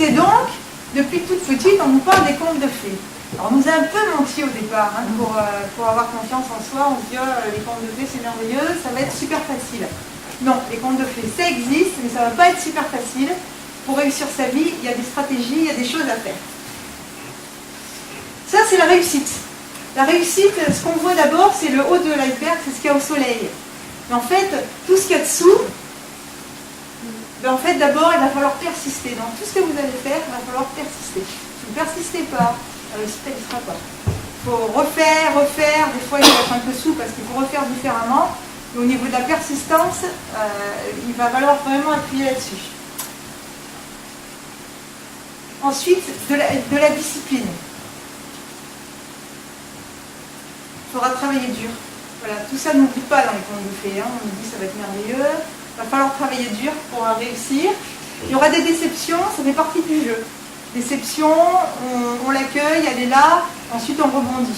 Et donc, depuis toute petite, on nous parle des contes de fées. Alors, on nous a un peu menti au départ, hein, pour avoir confiance en soi. On se dit, oh, les contes de fées, c'est merveilleux, ça va être super facile. Non, les contes de fées, ça existe, mais ça ne va pas être super facile. Pour réussir sa vie, il y a des stratégies, il y a des choses à faire. Ça, c'est la réussite. La réussite, ce qu'on voit d'abord, c'est le haut de l'iceberg, c'est ce qu'il y a au soleil. Mais en fait, tout ce qu'il y a dessous, en fait, d'abord, il va falloir persister. Dans tout ce que vous allez faire, il va falloir persister. Si vous ne persistez pas, le résultat ne sera pas. Il faut refaire. Des fois, il va être un peu sous parce qu'il faut refaire différemment. Mais au niveau de la persistance, il va falloir vraiment appuyer là-dessus. Ensuite, de la discipline. Il faudra travailler dur. Voilà, tout ça n'oublie pas dans les contes de fées. Hein. On nous dit que ça va être merveilleux. Il va falloir travailler dur pour réussir. Il y aura des déceptions, ça fait partie du jeu. Déception, on l'accueille, elle est là, ensuite on rebondit.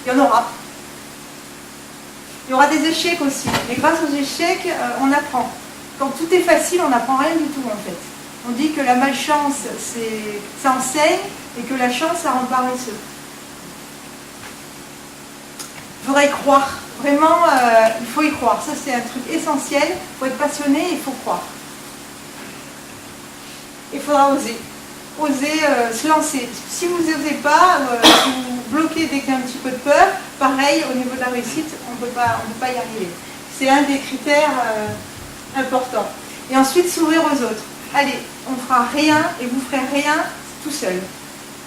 Il y en aura. Il y aura des échecs aussi. Mais grâce aux échecs, on apprend. Quand tout est facile, on n'apprend rien du tout en fait. On dit que la malchance, ça enseigne, et que la chance, ça rend paresseux. Il faudra y croire. Vraiment, il faut y croire. Ça, c'est un truc essentiel. Il faut être passionné, il faut croire. Il faudra oser. Oser se lancer. Si vous n'osez pas, vous bloquez dès qu'il y a un petit peu de peur. Pareil, au niveau de la réussite, on ne peut pas y arriver. C'est un des critères importants. Et ensuite, s'ouvrir aux autres. Allez, on ne fera rien et vous ne ferez rien tout seul.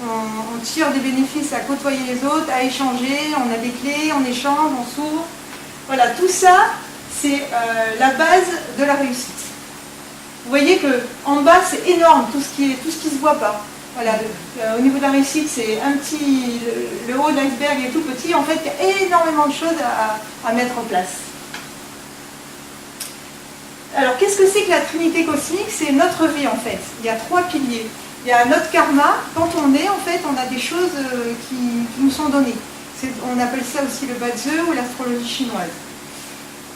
On tire des bénéfices à côtoyer les autres, à échanger, on a des clés, on échange, on s'ouvre. Voilà, tout ça, c'est la base de la réussite. Vous voyez qu'en bas, c'est énorme, tout ce qui ne se voit pas. Voilà, au niveau de la réussite, c'est un petit... Le haut de l'iceberg est tout petit. En fait, il y a énormément de choses à mettre en place. Alors, qu'est-ce que c'est que la Trinité cosmique? C'est notre vie, en fait. Il y a 3 piliers. Il y a notre karma. Quand on est, en fait, on a des choses qui nous sont données. On appelle ça aussi le Bazhe ou l'astrologie chinoise.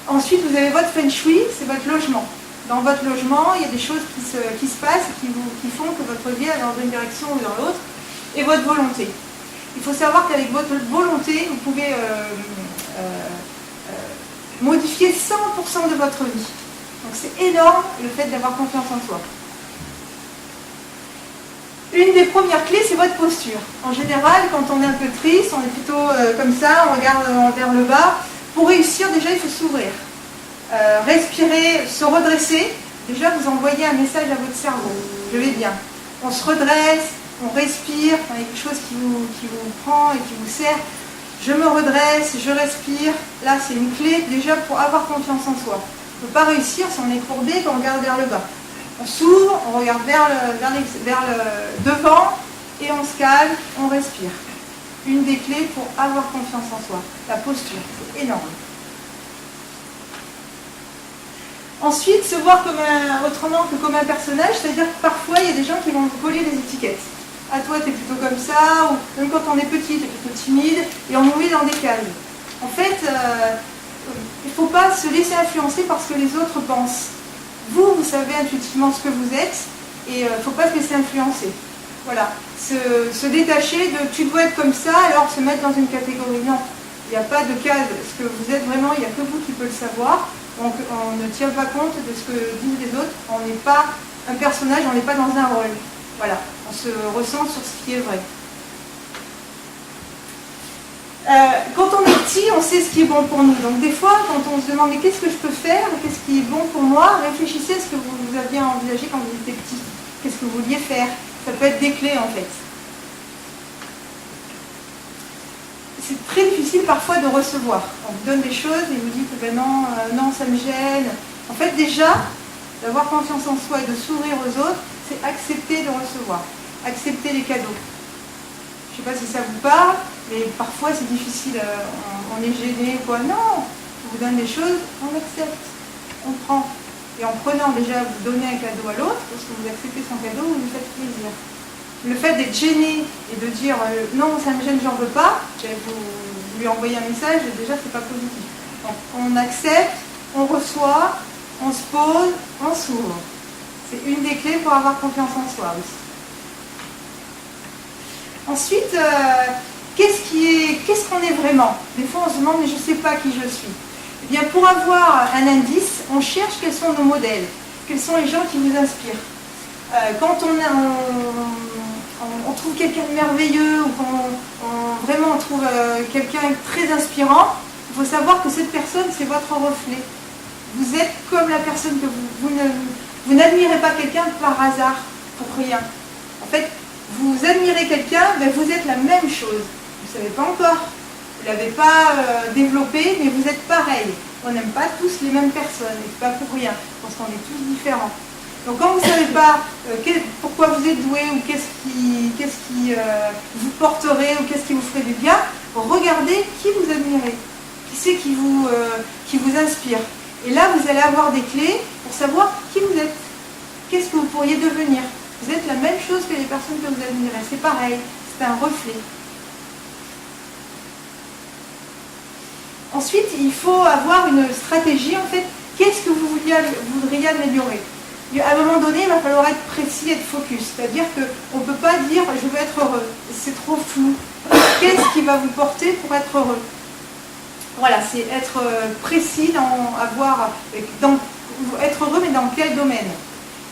Ensuite, vous avez votre Feng Shui, c'est votre logement. Dans votre logement, il y a des choses qui se passent et qui font que votre vie est dans une direction ou dans l'autre. Et votre volonté. Il faut savoir qu'avec votre volonté, vous pouvez modifier 100% de votre vie. Donc c'est énorme le fait d'avoir confiance en soi. Une des premières clés, c'est votre posture. En général, quand on est un peu triste, on est plutôt comme ça, on regarde vers le bas. Pour réussir, déjà, il faut s'ouvrir. Respirer, se redresser. Déjà, vous envoyez un message à votre cerveau. Je vais bien. On se redresse, on respire. Quand il y a quelque chose qui vous prend et qui vous serre, je me redresse, je respire. Là, c'est une clé déjà pour avoir confiance en soi. On ne peut pas réussir si on est courbé, qu'on regarde vers le bas. On s'ouvre, on regarde vers le devant et on se calme, on respire. Une des clés pour avoir confiance en soi, la posture, c'est énorme. Ensuite, se voir autrement que comme un personnage, c'est-à-dire que parfois il y a des gens qui vont vous coller des étiquettes. Ah, toi t'es plutôt comme ça, ou même quand on est petit, t'es plutôt timide, et on nous met dans des cases. En fait, il ne faut pas se laisser influencer par ce que les autres pensent. Vous savez intuitivement ce que vous êtes, et il ne faut pas se laisser influencer. Voilà. Se détacher de tu dois être comme ça, alors se mettre dans une catégorie. Non, il n'y a pas de case. Ce que vous êtes vraiment, il n'y a que vous qui pouvez le savoir. Donc on ne tient pas compte de ce que disent les autres. On n'est pas un personnage, on n'est pas dans un rôle. Voilà. On se ressent sur ce qui est vrai. Quand on est petit, on sait ce qui est bon pour nous. Donc des fois, quand on se demande mais qu'est-ce que je peux faire, qu'est-ce qui est bon pour moi, réfléchissez à ce que vous aviez envisagé quand vous étiez petit. Qu'est-ce que vous vouliez faire? Ça peut être des clés en fait. C'est très difficile parfois de recevoir. On vous donne des choses et vous dites ben non, non, ça me gêne. En fait déjà, d'avoir confiance en soi et de s'ouvrir aux autres, c'est accepter de recevoir, accepter les cadeaux. Je ne sais pas si ça vous parle, mais parfois c'est difficile, on est gêné ou quoi. Non, on vous donne des choses, on accepte, on prend. Et en prenant déjà, vous donnez un cadeau à l'autre, parce que vous acceptez son cadeau, vous lui faites plaisir. Le fait d'être gêné et de dire non, ça me gêne, j'en veux pas, vous lui envoyez un message, déjà c'est pas positif. Donc on accepte, on reçoit, on se pose, on s'ouvre. C'est une des clés pour avoir confiance en soi aussi. Ensuite, qu'est-ce qu'on est vraiment? Des fois, on se demande, mais je ne sais pas qui je suis. Eh bien, pour avoir un indice, on cherche quels sont nos modèles, quels sont les gens qui nous inspirent. Quand on trouve quelqu'un de merveilleux, ou vraiment on trouve quelqu'un de très inspirant, il faut savoir que cette personne, c'est votre reflet. Vous êtes comme la personne que vous n'admirez pas quelqu'un par hasard, pour rien. En fait, vous admirez quelqu'un, mais vous êtes la même chose. Vous ne savez pas encore, vous ne l'avez pas développé, mais vous êtes pareil. On n'aime pas tous les mêmes personnes, et c'est pas pour rien, parce qu'on est tous différents. Donc quand vous ne savez pas pourquoi vous êtes doué, ou qu'est-ce qui vous porterait, ou qu'est-ce qui vous ferait du bien, regardez qui vous admirez, qui c'est qui vous inspire. Et là, vous allez avoir des clés pour savoir qui vous êtes, qu'est-ce que vous pourriez devenir. Vous êtes la même chose que les personnes que vous admirez, c'est pareil, c'est un reflet. Ensuite, il faut avoir une stratégie, en fait, qu'est-ce que vous voudriez améliorer. À un moment donné, il va falloir être précis, être focus, c'est-à-dire qu'on ne peut pas dire « je veux être heureux », c'est trop flou. Qu'est-ce qui va vous porter pour être heureux? Voilà, c'est être précis, être heureux, mais dans quel domaine?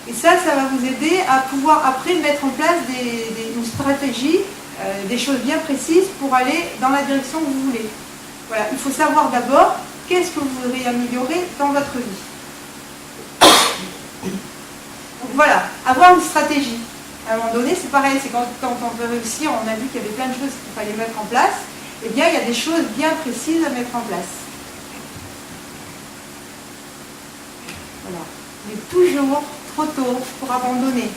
Et ça va vous aider à pouvoir après mettre en place une stratégie, des choses bien précises pour aller dans la direction que vous voulez. Voilà, il faut savoir d'abord qu'est-ce que vous voudriez améliorer dans votre vie. Donc voilà, avoir une stratégie. À un moment donné, c'est pareil, c'est quand on veut réussir, on a vu qu'il y avait plein de choses qu'il fallait mettre en place. Eh bien, il y a des choses bien précises à mettre en place. Voilà. Il est toujours trop tôt pour abandonner.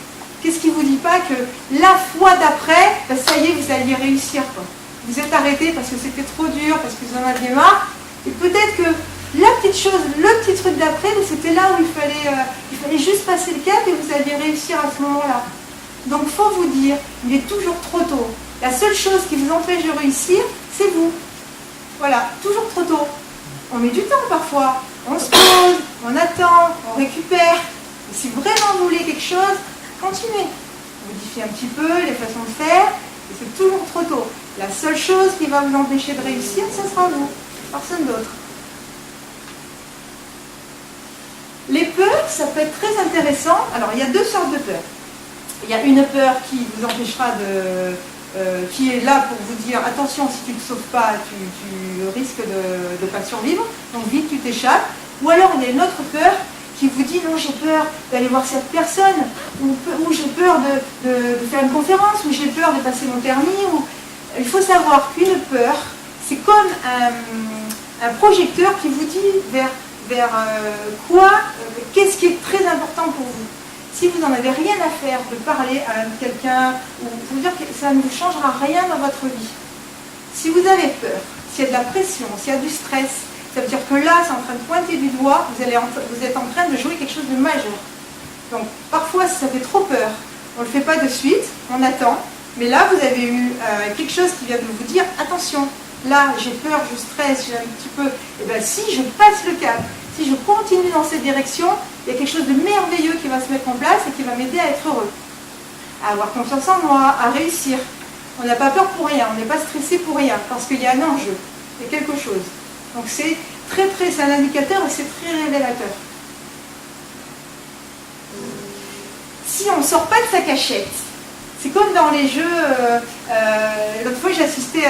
Qu'est-ce qui ne vous dit pas que la fois d'après, ben ça y est, vous alliez réussir, quoi. Vous êtes arrêté parce que c'était trop dur, parce que vous en aviez marre, et peut-être que la petite chose, le petit truc d'après, c'était là où il fallait juste passer le cap et vous alliez réussir à ce moment-là. Donc il faut vous dire, il est toujours trop tôt. La seule chose qui vous empêche de réussir, c'est vous. Voilà, toujours trop tôt. On met du temps parfois, on se pose, on attend, on récupère. Et si vraiment vous voulez quelque chose, continuez. Modifiez un petit peu les façons de faire, et c'est toujours trop tôt. La seule chose qui va vous empêcher de réussir, ce sera vous, personne d'autre. Les peurs, ça peut être très intéressant. Alors, il y a deux sortes de peurs. Il y a une peur qui vous empêchera qui est là pour vous dire attention, si tu ne te sauves pas, tu risques de ne pas survivre, donc vite tu t'échappes. Ou alors il y a une autre peur qui vous dit non, j'ai peur d'aller voir cette personne, ou j'ai peur de faire une conférence, ou j'ai peur de passer mon permis. Il faut savoir qu'une peur, c'est comme un projecteur qui vous dit vers qu'est-ce qui est très important pour vous. Si vous n'en avez rien à faire de parler à quelqu'un, ou vous dire que ça ne vous changera rien dans votre vie. Si vous avez peur, s'il y a de la pression, s'il y a du stress, ça veut dire que là, c'est en train de pointer du doigt, vous êtes en train de jouer quelque chose de majeur. Donc, parfois, si ça fait trop peur, on ne le fait pas de suite, on attend, mais là, vous avez eu quelque chose qui vient de vous dire, attention, là, j'ai peur, je stresse, j'ai un petit peu, et bien si je passe le cap, si je continue dans cette direction, il y a quelque chose de merveilleux qui va se mettre en place et qui va m'aider à être heureux, à avoir confiance en moi, à réussir. On n'a pas peur pour rien, on n'est pas stressé pour rien, parce qu'il y a un enjeu, il y a quelque chose. Donc c'est c'est un indicateur et c'est très révélateur. Si on ne sort pas de sa cachette, c'est comme dans les jeux, l'autre fois j'ai assisté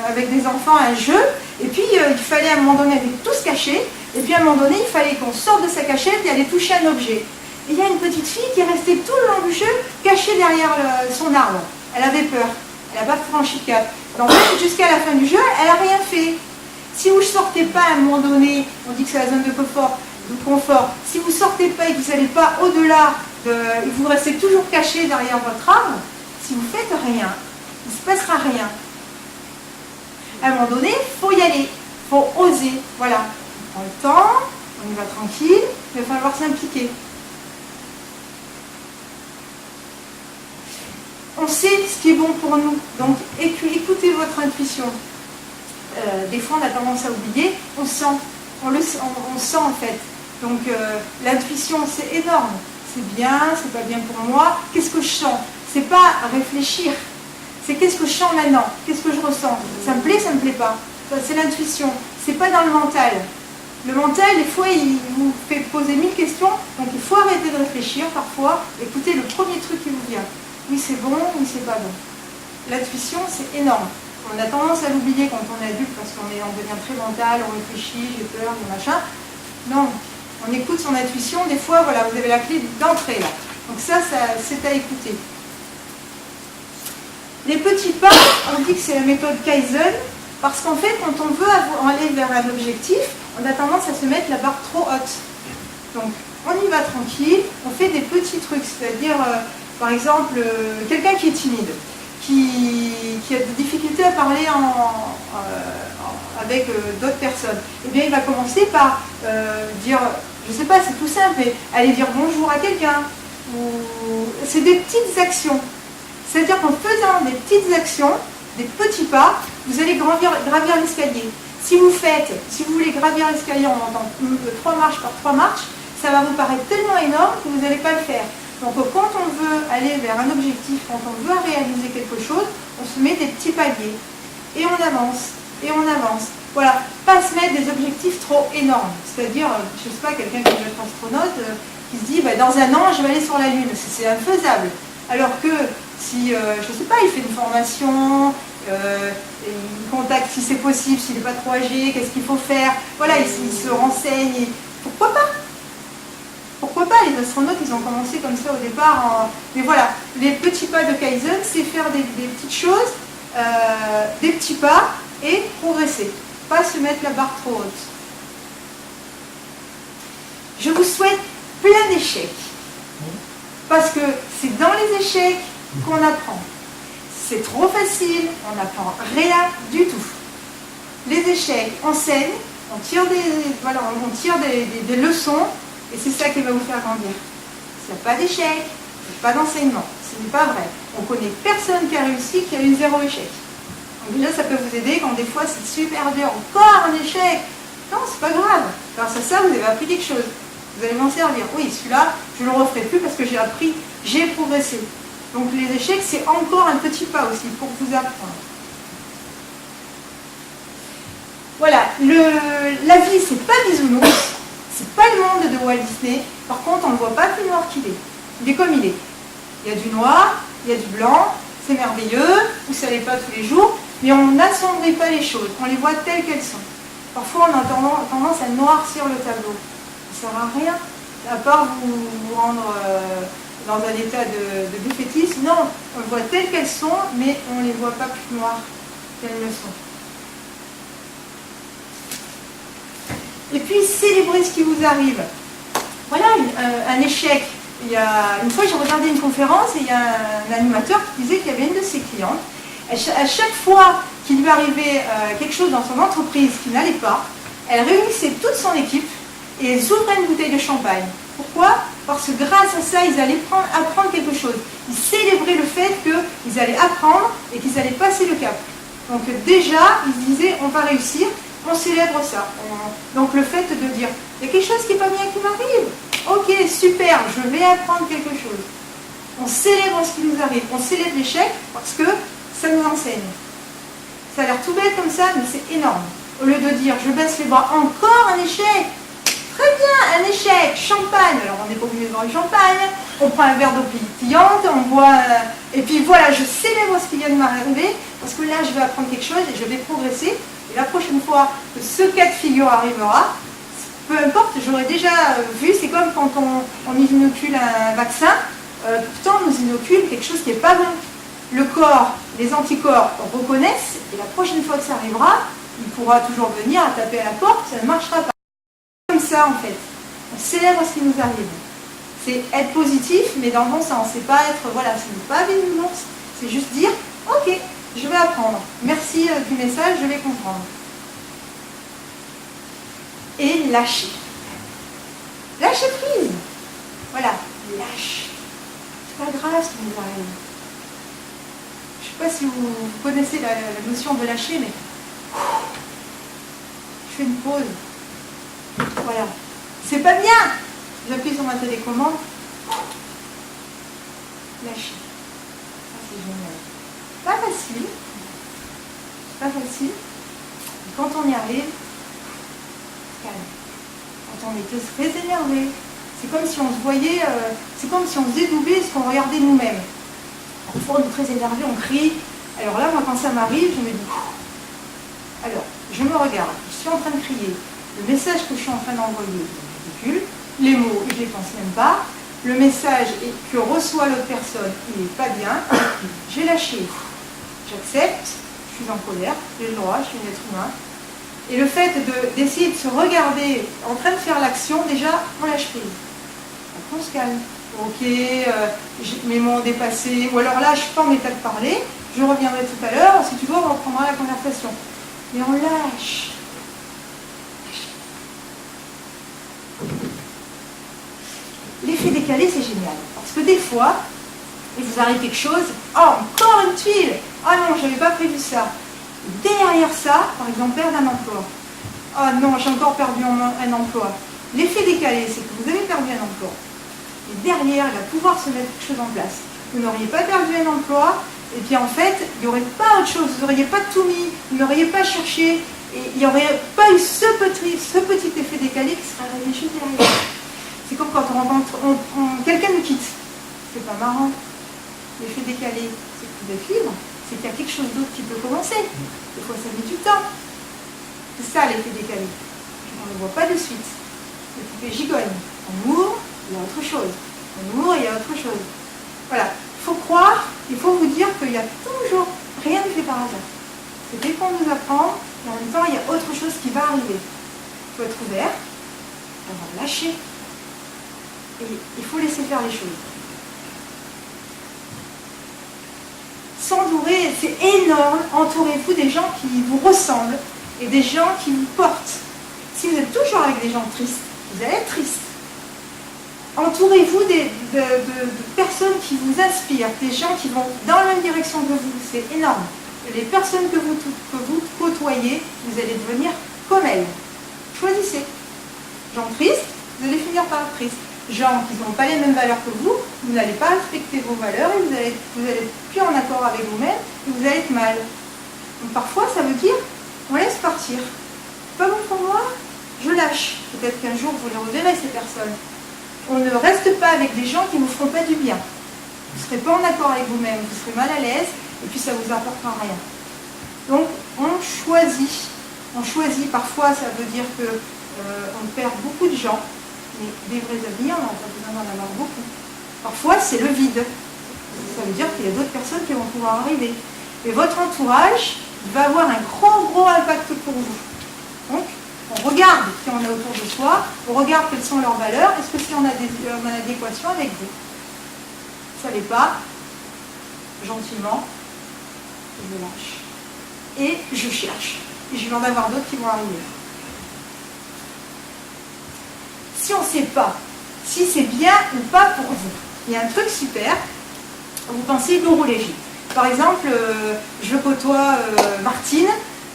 avec des enfants à un jeu, et puis il fallait à un moment donné tout se cacher, et puis à un moment donné il fallait qu'on sorte de sa cachette et aller toucher un objet. Et il y a une petite fille qui est restée tout le long du jeu, cachée derrière son arbre. Elle avait peur, elle n'a pas franchi le cap. Donc jusqu'à la fin du jeu, elle n'a rien fait. Si vous ne sortez pas à un moment donné, on dit que c'est la zone de confort, si vous ne sortez pas et que vous n'allez pas au-delà, vous restez toujours caché derrière votre arbre, si vous ne faites rien, il ne se passera rien. À un moment donné, il faut y aller, il faut oser. Voilà, on prend le temps, on y va tranquille, il va falloir s'impliquer. On sait ce qui est bon pour nous, donc écoutez votre intuition. Des fois, on a tendance à oublier, on sent en fait. Donc l'intuition, c'est énorme. c'est bien, c'est pas bien pour moi, qu'est-ce que je sens? C'est pas réfléchir, c'est qu'est-ce que je sens maintenant, qu'est-ce que je ressens, ça me plaît pas, c'est l'intuition, c'est pas dans le mental. Le mental, des fois, il vous fait poser 1000 questions, donc il faut arrêter de réfléchir parfois, écoutez le premier truc qui vous vient. Oui, c'est bon, oui, c'est pas bon. L'intuition, c'est énorme. On a tendance à l'oublier quand on est adulte parce qu'on devient très mental, on réfléchit, j'ai peur, des machins. Non, on écoute son intuition, des fois, voilà, vous avez la clé d'entrée là. Donc ça c'est à écouter. Les petits pas, on dit que c'est la méthode Kaizen, parce qu'en fait, quand on veut aller vers un objectif, on a tendance à se mettre la barre trop haute. Donc, on y va tranquille, on fait des petits trucs, c'est-à-dire, par exemple, quelqu'un qui est timide, qui a des difficultés à parler avec d'autres personnes, eh bien, il va commencer par dire, je ne sais pas, c'est tout simple, mais aller dire bonjour à quelqu'un. C'est des petites actions. C'est-à-dire qu'en faisant des petites actions, des petits pas, vous allez gravir l'escalier. Si vous voulez gravir l'escalier en montant 3 marches par 3 marches, ça va vous paraître tellement énorme que vous n'allez pas le faire. Donc quand on veut aller vers un objectif, quand on veut réaliser quelque chose, on se met des petits paliers. Et on avance, et on avance. Voilà, pas se mettre des objectifs trop énormes. C'est-à-dire, je ne sais pas, quelqu'un qui veut être astronaute, qui se dit, bah, dans un an, je vais aller sur la Lune. C'est infaisable. Alors que si, je ne sais pas, il fait une formation, il contacte si c'est possible, s'il n'est pas trop âgé, qu'est-ce qu'il faut faire, voilà, il se renseigne, pourquoi pas? Pourquoi pas? Les astronautes, ils ont commencé comme ça au départ, mais voilà, les petits pas de Kaizen, c'est faire des petites choses, des petits pas, et progresser, pas se mettre la barre trop haute. Je vous souhaite plein d'échecs, parce que c'est dans les échecs qu'on apprend. C'est trop facile, on n'apprend rien du tout. Les échecs enseignent, on tire des leçons, et c'est ça qui va vous faire grandir. S'il n'y a pas d'échec, il n'y a pas d'enseignement. Ce n'est pas vrai. On connaît personne qui a réussi, qui a eu 0 échec. Donc déjà, ça peut vous aider quand des fois c'est super dur. Encore un échec. Non, c'est pas grave. Grâce à ça, vous avez appris quelque chose. Vous allez m'en servir. Oui, celui-là, je ne le referai plus parce que j'ai appris, j'ai progressé. Donc les échecs, c'est encore un petit pas aussi pour vous apprendre. Voilà, la vie, c'est pas bisounours, c'est pas le monde de Walt Disney. Par contre, on ne voit pas plus noir qu'il est. Il est comme il est. Il y a du noir, il y a du blanc, c'est merveilleux, vous ne savez pas tous les jours, mais on n'assombrit pas les choses, on les voit telles qu'elles sont. Parfois, on a tendance à noircir le tableau. Ça ne sert à rien, à part vous rendre dans un état de défaitisme. Non, on les voit telles qu'elles sont, mais on ne les voit pas plus noires qu'elles le sont. Et puis, célébrez ce qui vous arrive. Voilà, un échec. Une fois, j'ai regardé une conférence et il y a un animateur qui disait qu'il y avait une de ses clientes. À chaque fois qu'il lui arrivait quelque chose dans son entreprise qui n'allait pas, elle réunissait toute son équipe et ils ouvraient une bouteille de champagne. Pourquoi? Parce que grâce à ça, ils allaient apprendre quelque chose. Ils célébraient le fait qu'ils allaient apprendre et qu'ils allaient passer le cap. Donc déjà, ils disaient, on va réussir, on célèbre ça. Donc le fait de dire, il y a quelque chose qui n'est pas bien qui m'arrive. Ok, super, je vais apprendre quelque chose. On célèbre ce qui nous arrive. On célèbre l'échec parce que ça nous enseigne. Ça a l'air tout bête comme ça, mais c'est énorme. Au lieu de dire, je baisse les bras, encore un échec. Très bien, un échec, champagne. Alors on n'est pas obligé de boire du champagne. On prend un verre d'eau pétillante, on boit... et puis voilà, je célèbre ce qui vient de m'arriver parce que là, je vais apprendre quelque chose et je vais progresser. Et la prochaine fois que ce cas de figure arrivera, peu importe, j'aurais déjà vu, c'est comme quand on inocule un vaccin, pourtant on nous inocule quelque chose qui n'est pas bon. Le corps, les anticorps reconnaissent, et la prochaine fois que ça arrivera, il pourra toujours venir à taper à la porte, ça ne marchera pas. Comme ça en fait, on célèbre ce qui nous arrive. C'est être positif, mais dans le bon sens. C'est pas être, voilà, ce n'est pas bisounours, c'est juste dire, ok, je vais apprendre. Merci du message, je vais comprendre. Et lâcher. Lâcher prise. Voilà, lâche. C'est pas grave ce qui nous arrive. Je ne sais pas si vous connaissez la notion de lâcher, mais je fais une pause. Voilà. C'est pas bien. J'appuie sur ma télécommande. lâcher. Ça, c'est génial. Pas facile. Pas facile. Et quand on y arrive, calme. Quand on est très énervé, c'est comme si on se voyait, c'est comme si on faisait doubler ce qu'on regardait nous-mêmes. Parfois, on est très énervé, on crie. Alors là, moi, quand ça m'arrive, je me dis, alors, je me regarde, je suis en train de crier. Le message que je suis en train d'envoyer est ridicule. Les mots, je ne les pense même pas. Le message que reçoit l'autre personne, il n'est pas bien. J'ai lâché. J'accepte, je suis en colère, j'ai le droit, je suis un être humain. Et le fait d'essayer de se regarder en train de faire l'action, déjà, on lâche prise. Après, on se calme. Ok, mes mots ont dépassé. Ou alors là, je ne suis pas en état de parler. Je reviendrai tout à l'heure. Si tu veux, on reprendra la conversation. Mais on lâche. L'effet décalé, c'est génial. Parce que des fois, il vous arrive quelque chose. Oh, encore une tuile. Ah non, je n'avais pas prévu ça. Derrière ça, par exemple, perdre un emploi. Ah non, j'ai encore perdu un emploi. L'effet décalé, c'est que vous avez perdu un emploi. Et derrière, il va pouvoir se mettre quelque chose en place. Vous n'auriez pas perdu un emploi, et puis en fait, il n'y aurait pas autre chose. Vous n'auriez pas tout mis, vous n'auriez pas cherché, et il n'y aurait pas eu ce petit effet décalé qui serait arrivé juste derrière. C'est comme quand on rencontre, quelqu'un nous quitte. C'est pas marrant. L'effet décalé, c'est que vous êtes libre. C'est qu'il y a quelque chose d'autre qui peut commencer. Des fois, ça met du temps. C'est ça l'effet décalé. On ne le voit pas de suite. Le poupée gigogne. On ouvre, il y a autre chose. On ouvre, il y a autre chose. Voilà. Il faut croire, il faut vous dire qu'il y a toujours, rien ne fait par hasard. C'est fait pour nous apprendre, et en même temps, il y a autre chose qui va arriver. Il faut être ouvert, on va lâcher. Et il faut laisser faire les choses. S'entourer, c'est énorme. Entourez-vous des gens qui vous ressemblent et des gens qui vous portent. Si vous êtes toujours avec des gens tristes, vous allez être triste. Entourez-vous de personnes qui vous inspirent, des gens qui vont dans la même direction que vous. C'est énorme. Et les personnes que vous côtoyez, vous allez devenir comme elles. Choisissez. Gens tristes, vous allez finir par être triste. Gens qui n'ont pas les mêmes valeurs que vous n'allez pas respecter vos valeurs et vous allez être plus en accord avec vous-même et vous allez être mal. Donc parfois, ça veut dire, on laisse partir. Pas bon pour moi, je lâche. Peut-être qu'un jour, vous les reverrez, ces personnes. On ne reste pas avec des gens qui ne vous feront pas du bien. Vous ne serez pas en accord avec vous-même, vous serez mal à l'aise et puis ça ne vous apportera rien. Donc, on choisit. On choisit. Parfois, ça veut dire qu'on perd beaucoup de gens. Mais des vrais amis, on n'a pas besoin d'en avoir beaucoup. Parfois, c'est le vide. Ça veut dire qu'il y a d'autres personnes qui vont pouvoir arriver. Et votre entourage va avoir un gros impact pour vous. Donc, on regarde qui on a autour de soi, on regarde quelles sont leurs valeurs, est-ce que c'est en adéquation avec vous. Ça n'est pas, gentiment, je lâche. Et je cherche. Et je vais en avoir d'autres qui vont arriver. Si on ne sait pas si c'est bien ou pas pour vous, il y a un truc super, vous pensez lourd ou léger. Par exemple, je côtoie Martine,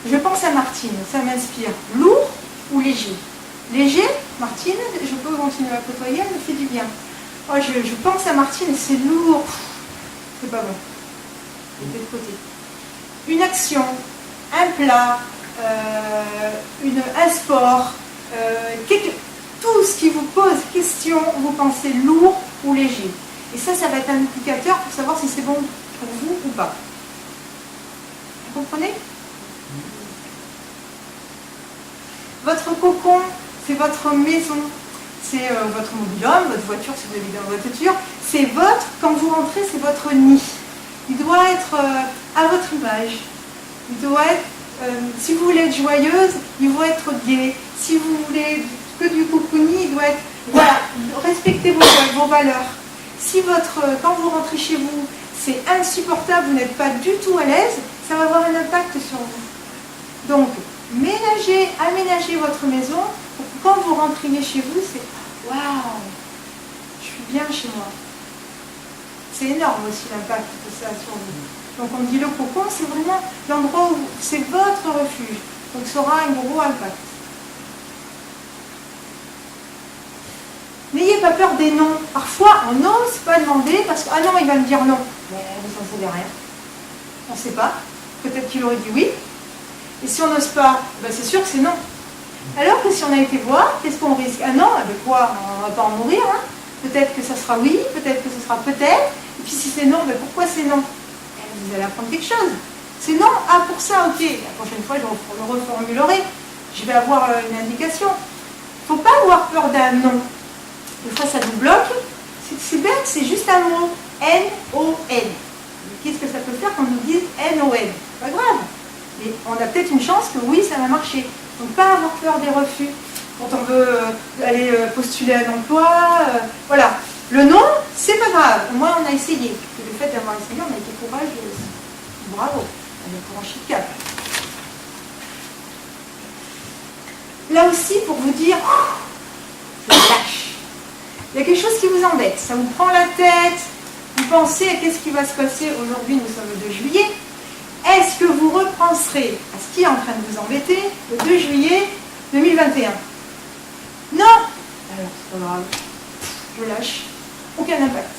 je pense à Martine, ça m'inspire. Lourd ou léger? Léger, Martine, je peux continuer à côtoyer, elle me fait du bien. Oh, je pense à Martine et c'est lourd, c'est pas bon. De l'autre côté. Une action, un plat, un sport, tout ce qui vous pose question, vous pensez lourd ou léger. Et ça va être un indicateur pour savoir si c'est bon pour vous ou pas. Vous comprenez? Votre cocon, c'est votre maison, c'est votre mobil-home, votre voiture si vous avez dans votre voiture, c'est votre, quand vous rentrez, c'est votre nid. Il doit être à votre image. Il doit être, si vous voulez être joyeuse, il doit être gai. Si vous voulez que du cocooning, il doit être, voilà, respectez vos valeurs. Si quand vous rentrez chez vous, c'est insupportable, vous n'êtes pas du tout à l'aise, ça va avoir un impact sur vous. Donc, aménagez votre maison pour que quand vous rentriez chez vous, c'est waouh, je suis bien chez moi. C'est énorme aussi l'impact que ça a sur vous. Donc on dit le cocon, c'est vraiment l'endroit où c'est votre refuge. Donc ça aura un gros impact. N'ayez pas peur des noms. Parfois, on n'ose pas demander parce que, ah non, il va me dire non. Mais vous n'en savez rien. On ne sait pas. Peut-être qu'il aurait dit oui. Et si on n'ose pas, ben c'est sûr que c'est non. Alors que si on a été voir, qu'est-ce qu'on risque? Ah non, avec quoi? On ne va pas en mourir. Hein. Peut-être que ça sera oui, peut-être que ce sera peut-être. Et puis si c'est non, ben pourquoi c'est non? Vous allez apprendre quelque chose. C'est non, ah pour ça, ok. La prochaine fois, je le reformulerai. Je vais avoir une indication. Il ne faut pas avoir peur d'un non. Des fois, ça nous bloque. C'est bête, c'est juste un mot. N-O-N. Qu'est-ce que ça peut faire qu'on nous dise N-O-N? Pas grave. Mais on a peut-être une chance que oui, ça va marcher. Donc, pas avoir peur des refus. Quand on veut aller postuler un emploi, voilà. Le non, c'est pas grave. Au moins, on a essayé. Et le fait d'avoir essayé, on a été courageux aussi. Bravo. On a franchi le cap. Là aussi, pour vous dire, je lâche. Il y a quelque chose qui vous embête. Ça vous prend la tête. Vous pensez à qu'est-ce qui va se passer aujourd'hui, nous sommes le 2 juillet. Est-ce que vous repenserez à ce qui est en train de vous embêter le 2 juillet 2021? Non. Alors, c'est pas grave. Je lâche. Aucun impact.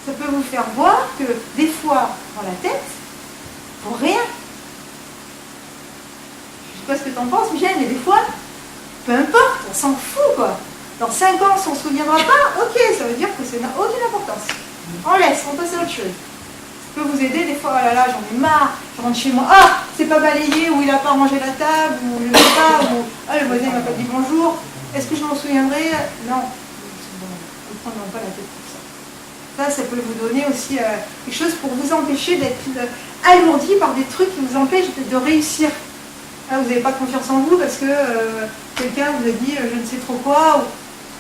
Ça peut vous faire voir que des fois, dans la tête, pour rien. Je ne sais pas ce que tu en penses, Michel, mais des fois, peu importe, on s'en fout, quoi. Dans 5 ans, si on ne se souviendra pas, ok, ça veut dire que ça n'a aucune importance. On laisse, on passe à autre chose. Ça peut vous aider des fois, oh là là, j'en ai marre, je rentre chez moi, ah, c'est pas balayé, ou il n'a pas rangé la table, ou je ne sais pas, ou ah, le voisin m'a pas dit bonjour, est-ce que je m'en souviendrai? Non, ne prendrons pas la tête pour ça. Ça peut vous donner aussi quelque chose pour vous empêcher d'être alourdi par des trucs qui vous empêchent de réussir. Là, vous n'avez pas confiance en vous parce que quelqu'un vous a dit je ne sais trop quoi, ou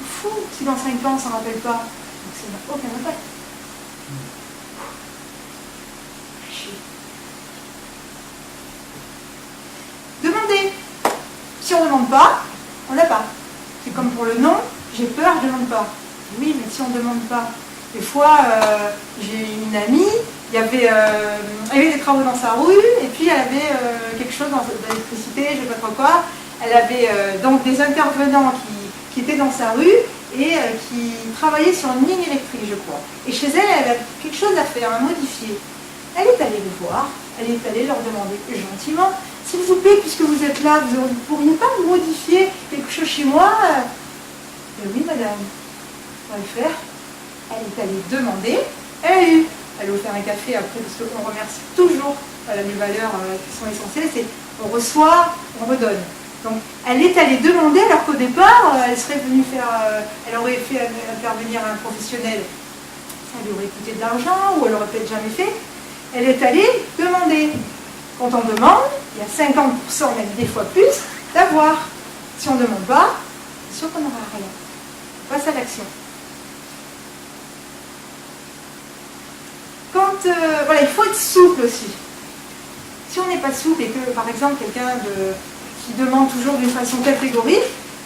fou si dans 5 ans on ne s'en rappelle pas. Donc ça n'a aucun impact. Demandez. Si on ne demande pas, on n'a pas. C'est comme pour le non, j'ai peur, je ne demande pas. Oui, mais si on ne demande pas. Des fois, j'ai une amie, il y avait des travaux dans sa rue, et puis elle avait quelque chose dans l'électricité, je ne sais pas trop quoi. Elle avait donc des intervenants qui étaient dans sa rue et qui travaillaient sur une ligne électrique, je crois. Et chez elle, elle avait quelque chose à faire, à modifier. Elle est allée les voir, elle est allée leur demander gentiment, s'il vous plaît, puisque vous êtes là, vous ne pourriez pas modifier quelque chose chez moi? Oui, madame, on va le faire. Elle est allée demander, elle a eu. Elle a offert un café après, parce qu'on remercie toujours les valeurs qui sont essentielles, c'est on reçoit, on redonne. Donc elle est allée demander, alors qu'au départ, elle serait venue faire, elle aurait fait intervenir un professionnel, ça lui aurait coûté de l'argent, ou elle aurait peut-être jamais fait. Elle est allée demander. Quand on demande, il y a 50%, même des fois plus, d'avoir. Si on ne demande pas, c'est sûr qu'on n'aura rien. On passe à l'action. Voilà, il faut être souple aussi. Si on n'est pas souple et que, par exemple, quelqu'un qui demande toujours d'une façon catégorique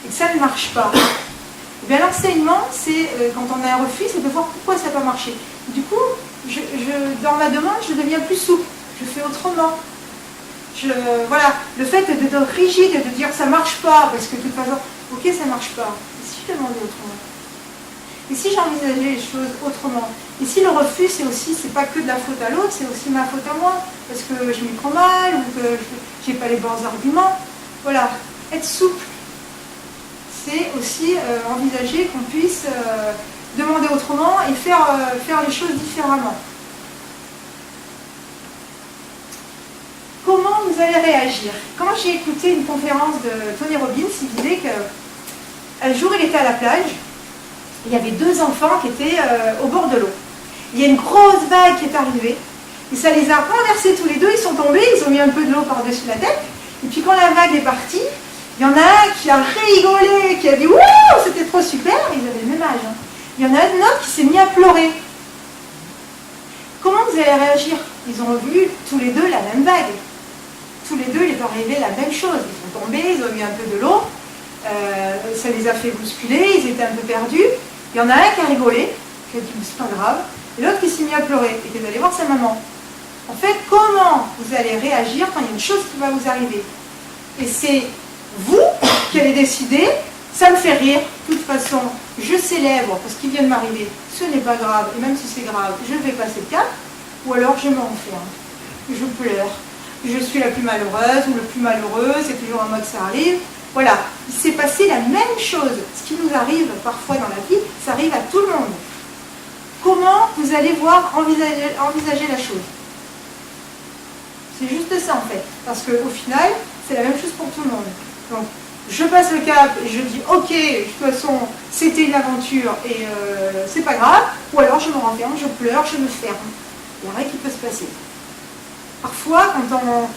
et que ça ne marche pas, eh bien l'enseignement, c'est, quand on a un refus, c'est de voir pourquoi ça n'a pas marché. Du coup, dans ma demande, je deviens plus souple. Je fais autrement. Voilà, le fait d'être rigide et de dire ça ne marche pas, parce que de toute façon, ok, ça ne marche pas. Et si je demandais autrement? Et si j'envisageais les choses autrement? Et si le refus, c'est pas que de la faute à l'autre, c'est aussi ma faute à moi, parce que je m'y prends mal, ou que je n'ai pas les bons arguments. Voilà, être souple, c'est aussi envisager qu'on puisse demander autrement et faire les choses différemment. Comment vous allez réagir? Quand j'ai écouté une conférence de Tony Robbins, il disait qu'un jour il était à la plage, il y avait 2 enfants qui étaient au bord de l'eau. Il y a une grosse vague qui est arrivée, et ça les a renversés tous les deux, ils sont tombés, ils ont mis un peu de l'eau par-dessus la tête, et puis quand la vague est partie, il y en a un qui a rigolé, qui a dit « Wouh, c'était trop super !» Ils avaient le même âge. Hein. Il y en a un autre qui s'est mis à pleurer. Comment vous allez réagir? Ils ont vu tous les deux la même vague. Tous les deux, il est arrivé la même chose. Ils sont tombés, ils ont eu un peu de l'eau, ça les a fait bousculer, ils étaient un peu perdus. Il y en a un qui a rigolé, qui a dit c'est pas grave, et l'autre qui s'est mis à pleurer et qui est allé voir sa maman. En fait, comment vous allez réagir quand il y a une chose qui va vous arriver? Et c'est vous qui allez décider, ça me fait rire, de toute façon, je célèbre parce qu'il vient de m'arriver, ce n'est pas grave, et même si c'est grave, je vais passer le cap, ou alors je m'enferme, je pleure, je suis la plus malheureuse ou le plus malheureux, c'est toujours en mode ça arrive. Voilà, il s'est passé la même chose. Ce qui nous arrive parfois dans la vie, ça arrive à tout le monde. Comment vous allez voir envisager la chose? C'est juste ça en fait, parce qu'au final, c'est la même chose pour tout le monde. Donc, je passe le cap et je dis ok, de toute façon, c'était une aventure et c'est pas grave, ou alors je me renferme, je pleure, je me ferme. Il y a rien qui peut se passer. Parfois, quand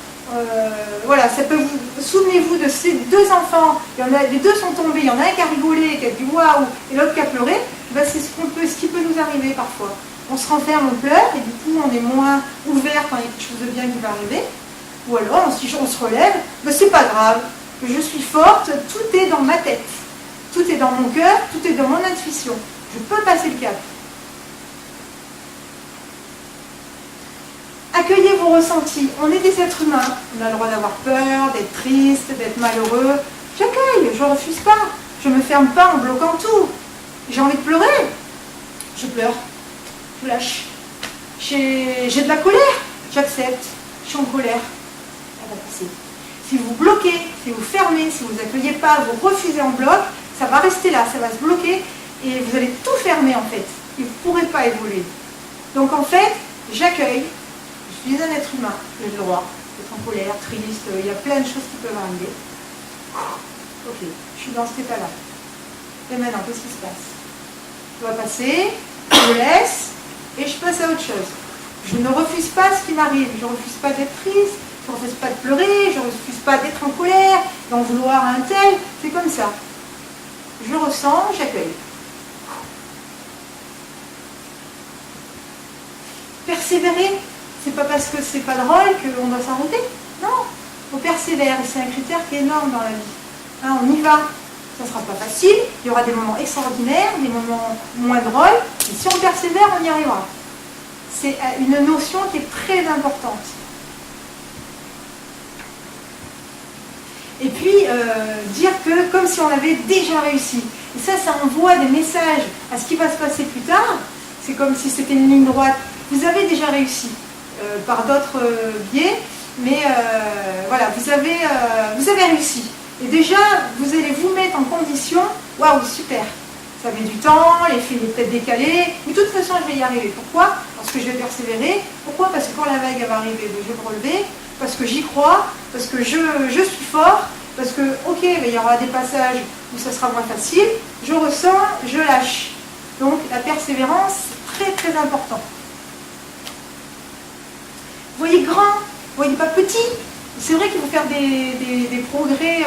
voilà, ça peut vous. Souvenez-vous de ces deux enfants, les deux sont tombés, il y en a un qui a rigolé, qui a dit waouh, et l'autre qui a pleuré, ben c'est ce qui peut nous arriver parfois. On se renferme, on pleure, et du coup on est moins ouvert quand il y a quelque chose de bien qui va arriver. Ou alors on se relève, ben c'est pas grave, je suis forte, tout est dans ma tête, tout est dans mon cœur, tout est dans mon intuition. Je peux passer le cap. Accueillez vos ressentis. On est des êtres humains. On a le droit d'avoir peur, d'être triste, d'être malheureux. J'accueille, je ne refuse pas. Je ne me ferme pas en bloquant tout. J'ai envie de pleurer. Je pleure. Je lâche. J'ai de la colère. J'accepte. Je suis en colère. Elle va passer. Si vous bloquez, si vous fermez, si vous n'accueillez pas, vous refusez en bloc, ça va rester là, ça va se bloquer et vous allez tout fermer en fait. Et vous ne pourrez pas évoluer. Donc en fait, j'accueille. Je suis un être humain, j'ai le droit d'être en colère, triste, il y a plein de choses qui peuvent arriver. Ok, je suis dans cet état-là. Et maintenant, qu'est-ce qui se passe? Je dois passer, je laisse, et je passe à autre chose. Je ne refuse pas ce qui m'arrive, je ne refuse pas d'être triste, je ne refuse pas de pleurer, je ne refuse pas d'être en colère, d'en vouloir à un tel, c'est comme ça. Je ressens, j'accueille. Persévérer. C'est pas parce que c'est pas drôle qu'on doit s'arrêter. Non, on persévère et c'est un critère qui est énorme dans la vie. Hein, on y va. Ça ne sera pas facile, il y aura des moments extraordinaires, des moments moins drôles, mais si on persévère, on y arrivera. C'est une notion qui est très importante. Et puis, dire que comme si on avait déjà réussi. Et ça envoie des messages à ce qui va se passer plus tard. C'est comme si c'était une ligne droite. Vous avez déjà réussi. Par d'autres biais, mais voilà, vous avez réussi. Et déjà, vous allez vous mettre en condition, waouh, super, ça met du temps, l'effet est peut-être décalé, mais de toute façon, je vais y arriver. Pourquoi? Parce que je vais persévérer. Pourquoi? Parce que quand la vague va arriver, je vais me relever, parce que j'y crois, parce que je suis fort, parce que, ok, il y aura des passages où ça sera moins facile, je ressens, je lâche. Donc, la persévérance, c'est très très important. Voyez grand, voyez pas petit. C'est vrai qu'il faut faire des progrès,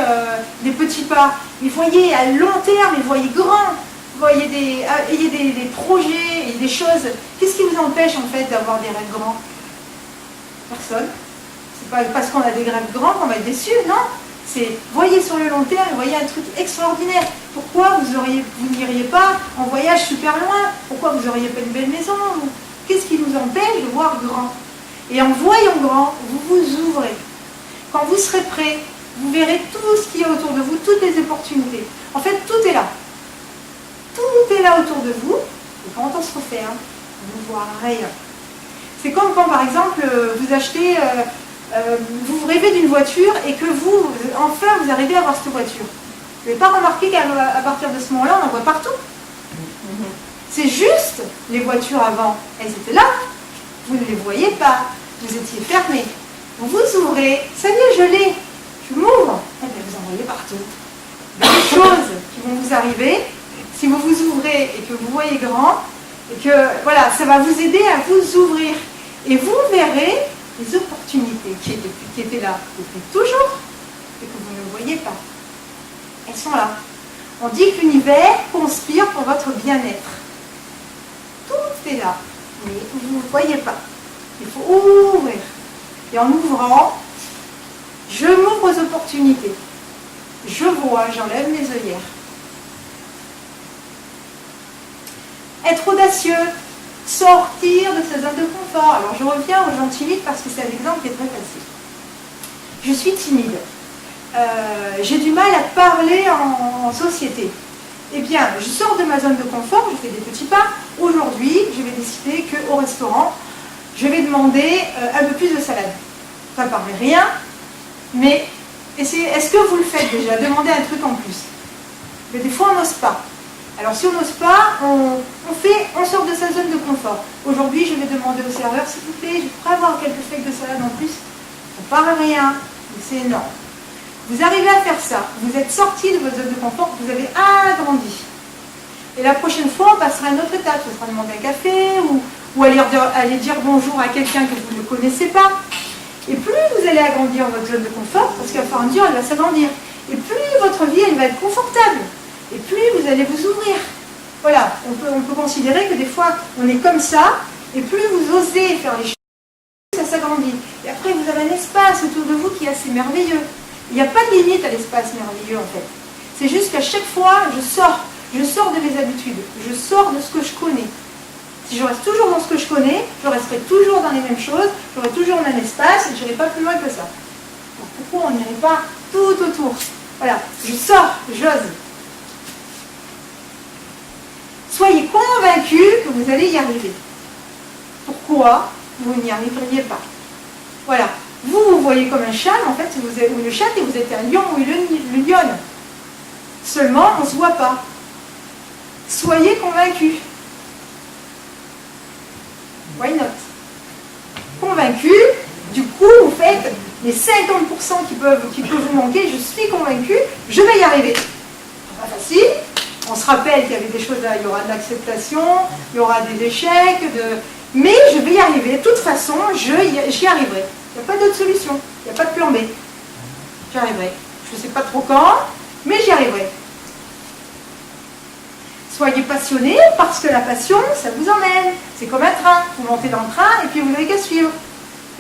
des petits pas. Mais voyez à long terme, et voyez grand. Voyez ayez des projets et des choses. Qu'est-ce qui vous empêche en fait d'avoir des rêves grands? Personne. C'est pas parce qu'on a des rêves grands qu'on va être déçu, non. C'est voyez sur le long terme et voyez un truc extraordinaire. Pourquoi vous n'iriez pas en voyage super loin? Pourquoi vous n'auriez pas une belle maison? Qu'est-ce qui nous empêche de voir grand? Et en voyant grand, vous vous ouvrez. Quand vous serez prêt, vous verrez tout ce qu'il y a autour de vous, toutes les opportunités. En fait, tout est là. Tout est là autour de vous. Et quand on se referme, on ne voit rien. C'est comme quand, par exemple, vous achetez, vous rêvez d'une voiture et que vous, enfin, vous arrivez à voir cette voiture. Vous n'avez pas remarqué qu'à partir de ce moment-là, on en voit partout. C'est juste, les voitures avant, elles étaient là. Vous ne les voyez pas. Vous étiez fermé. Vous vous ouvrez. Ça y est, je l'ai. Je m'ouvre. Eh bien, vous en voyez partout. Des choses qui vont vous arriver. Si vous vous ouvrez et que vous voyez grand, et que voilà, ça va vous aider à vous ouvrir. Et vous verrez les opportunités qui étaient là depuis toujours et que vous ne voyez pas. Elles sont là. On dit que l'univers conspire pour votre bien-être. Tout est là, mais vous ne voyez pas. Il faut ouvrir. Et en ouvrant, je m'ouvre aux opportunités. Je vois, j'enlève mes œillères. Être audacieux, sortir de sa zone de confort. Alors je reviens aux gens timides parce que c'est un exemple qui est très facile. Je suis timide. J'ai du mal à parler en société. Eh bien, je sors de ma zone de confort, je fais des petits pas. Aujourd'hui, je vais décider qu'au restaurant, je vais demander un peu plus de salade. Ça ne paraît rien, mais est-ce que vous le faites déjà? Demandez un truc en plus. Mais des fois, on n'ose pas. Alors, si on n'ose pas, on sort de sa zone de confort. Aujourd'hui, je vais demander au serveur, s'il vous plaît, je pourrais avoir quelques feuilles de salade en plus. Ça ne paraît rien, mais c'est énorme. Vous arrivez à faire ça, vous êtes sorti de votre zone de confort, vous avez agrandi. Et la prochaine fois, on passera à une autre étape, ce sera demander un café ou aller dire bonjour à quelqu'un que vous ne connaissez pas. Et plus vous allez agrandir votre zone de confort, parce qu'à fur et à mesure, elle va s'agrandir, et plus votre vie, elle va être confortable, et plus vous allez vous ouvrir. Voilà, on peut considérer que des fois, on est comme ça, et plus vous osez faire les choses, plus ça s'agrandit. Et après, vous avez un espace autour de vous qui est assez merveilleux. Il n'y a pas de limite à l'espace merveilleux, en fait. C'est juste qu'à chaque fois, je sors de mes habitudes, je sors de ce que je connais. Si je reste toujours dans ce que je connais, je resterai toujours dans les mêmes choses, j'aurai toujours le même espace et je n'irai pas plus loin que ça. Donc pourquoi on n'irait pas tout autour? Voilà, je sors, j'ose. Soyez convaincus que vous allez y arriver. Pourquoi vous n'y arriveriez pas? Voilà. Vous voyez comme un chat, en fait, ou le chat, et vous êtes un lion ou une lionne. Seulement, on ne se voit pas. Soyez convaincus. Why not? Convaincus, du coup, vous faites les 50% qui peuvent vous manquer. Je suis convaincue, je vais y arriver. Pas facile. On se rappelle qu'il y avait des choses, il y aura de l'acceptation, il y aura des échecs, mais je vais y arriver. De toute façon, j'y arriverai. Il n'y a pas d'autre solution, il n'y a pas de plan B. J'y arriverai. Je ne sais pas trop quand, mais j'y arriverai. Soyez passionnés parce que la passion, ça vous emmène. C'est comme un train. Vous montez dans le train et puis vous n'avez qu'à suivre.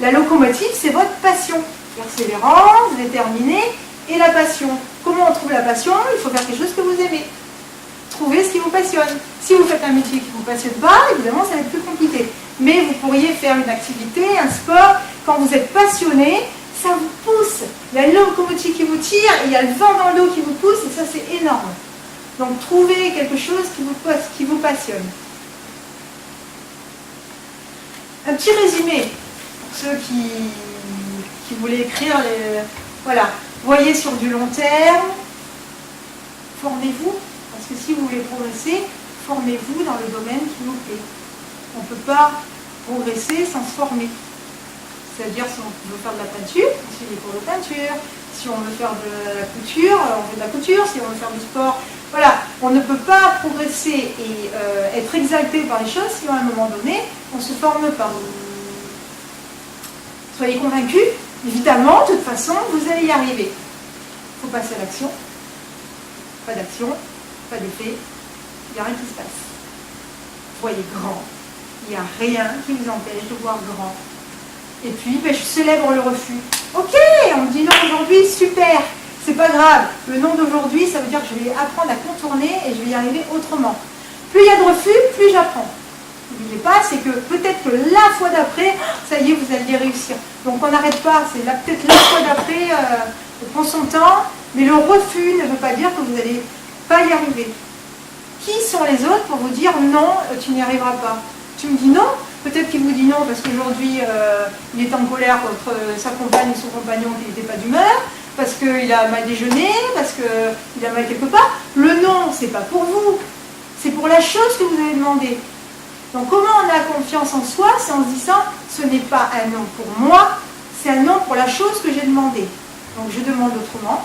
La locomotive, c'est votre passion. Persévérance, déterminée et la passion. Comment on trouve la passion? Il faut faire quelque chose que vous aimez. Trouvez ce qui vous passionne. Si vous faites un métier qui ne vous passionne pas, évidemment, ça va être plus compliqué. Mais vous pourriez faire une activité, un sport. Quand vous êtes passionné, ça vous pousse. Il y a une locomotive qui vous tire et il y a le vent dans le dos qui vous pousse et ça, c'est énorme. Donc, trouvez quelque chose qui vous passionne. Un petit résumé pour ceux qui voulaient écrire Voilà. Voyez sur du long terme. Formez-vous. Parce que si vous voulez progresser, formez-vous dans le domaine qui vous plaît. On ne peut pas progresser sans se former. C'est-à-dire, si on veut faire de la peinture, on suit des cours de peinture. Si on veut faire de la couture, on fait de la couture. Si on veut faire du sport, voilà. On ne peut pas progresser et être exalté par les choses si à un moment donné, on ne se forme pas. Soyez convaincus, évidemment, de toute façon, vous allez y arriver. Il faut passer à l'action. Pas d'action, pas d'effet, il n'y a rien qui se passe. Voyez grand. Il n'y a rien qui vous empêche de voir grand. Et puis, je célèbre le refus. Ok, on me dit non aujourd'hui, super, c'est pas grave. Le non d'aujourd'hui, ça veut dire que je vais apprendre à contourner et je vais y arriver autrement. Plus il y a de refus, plus j'apprends. N'oubliez pas, c'est que peut-être que la fois d'après, ça y est, vous allez réussir. Donc on n'arrête pas, c'est peut-être la fois d'après, on prend son temps, mais le refus ne veut pas dire que vous n'allez pas y arriver. Qui sont les autres pour vous dire non, tu n'y arriveras pas? Tu me dis non, peut-être qu'il vous dit non parce qu'aujourd'hui il est en colère contre sa compagne ou son compagnon qui n'était pas d'humeur, parce qu'il a mal déjeuné, parce qu'il a mal quelque part. Le non, c'est pas pour vous, c'est pour la chose que vous avez demandé. Donc comment on a confiance en soi? C'est en se disant, ce n'est pas un non pour moi, c'est un non pour la chose que j'ai demandé. Donc je demande autrement.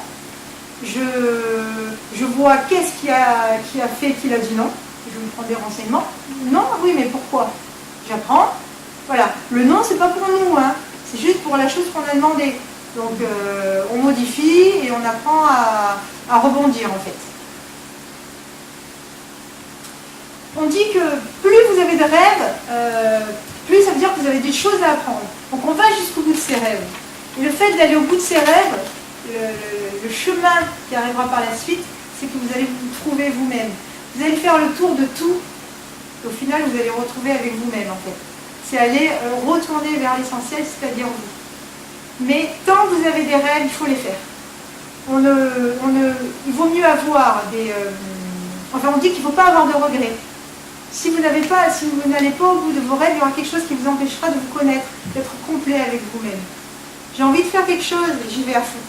Je vois qu'est-ce qui a fait qu'il a dit non. Je me prends des renseignements. Non, oui, mais pourquoi? J'apprends. Voilà. Le non, c'est pas pour nous, hein. C'est juste pour la chose qu'on a demandé. Donc on modifie et on apprend à rebondir en fait. On dit que plus vous avez de rêves, plus ça veut dire que vous avez des choses à apprendre. Donc on va jusqu'au bout de ses rêves. Et le fait d'aller au bout de ses rêves, le chemin qui arrivera par la suite, c'est que vous allez vous trouver vous-même. Vous allez faire le tour de tout. Et au final, vous allez retrouver avec vous-même en fait. C'est aller retourner vers l'essentiel, c'est-à-dire vous. Mais tant que vous avez des rêves, il faut les faire. Il vaut mieux avoir Enfin, on dit qu'il ne faut pas avoir de regrets. Si vous n'allez pas au bout de vos rêves, il y aura quelque chose qui vous empêchera de vous connaître, d'être complet avec vous-même. J'ai envie de faire quelque chose, j'y vais à fond.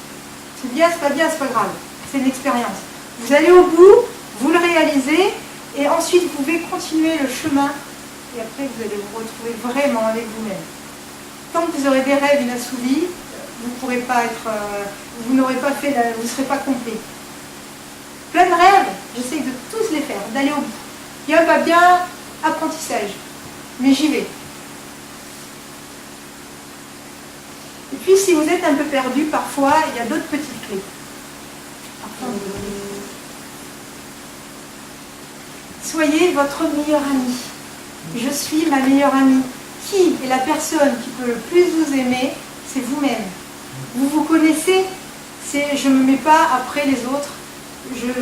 C'est bien, c'est pas grave. C'est une expérience. Vous allez au bout, vous le réalisez, et ensuite vous pouvez continuer le chemin, et après vous allez vous retrouver vraiment avec vous-même. Tant que vous aurez des rêves inassouvis, vous ne pourrez pas être, vous n'aurez pas fait, vous ne serez pas complet. Plein de rêves, j'essaye de tous les faire, d'aller au bout. Bien, pas bien, apprentissage. Mais j'y vais. Et puis si vous êtes un peu perdu, parfois, il y a d'autres petites clés. Soyez votre meilleur ami. Je suis ma meilleure amie. Qui est la personne qui peut le plus vous aimer? C'est vous-même. Vous vous connaissez. Je ne me mets pas après les autres.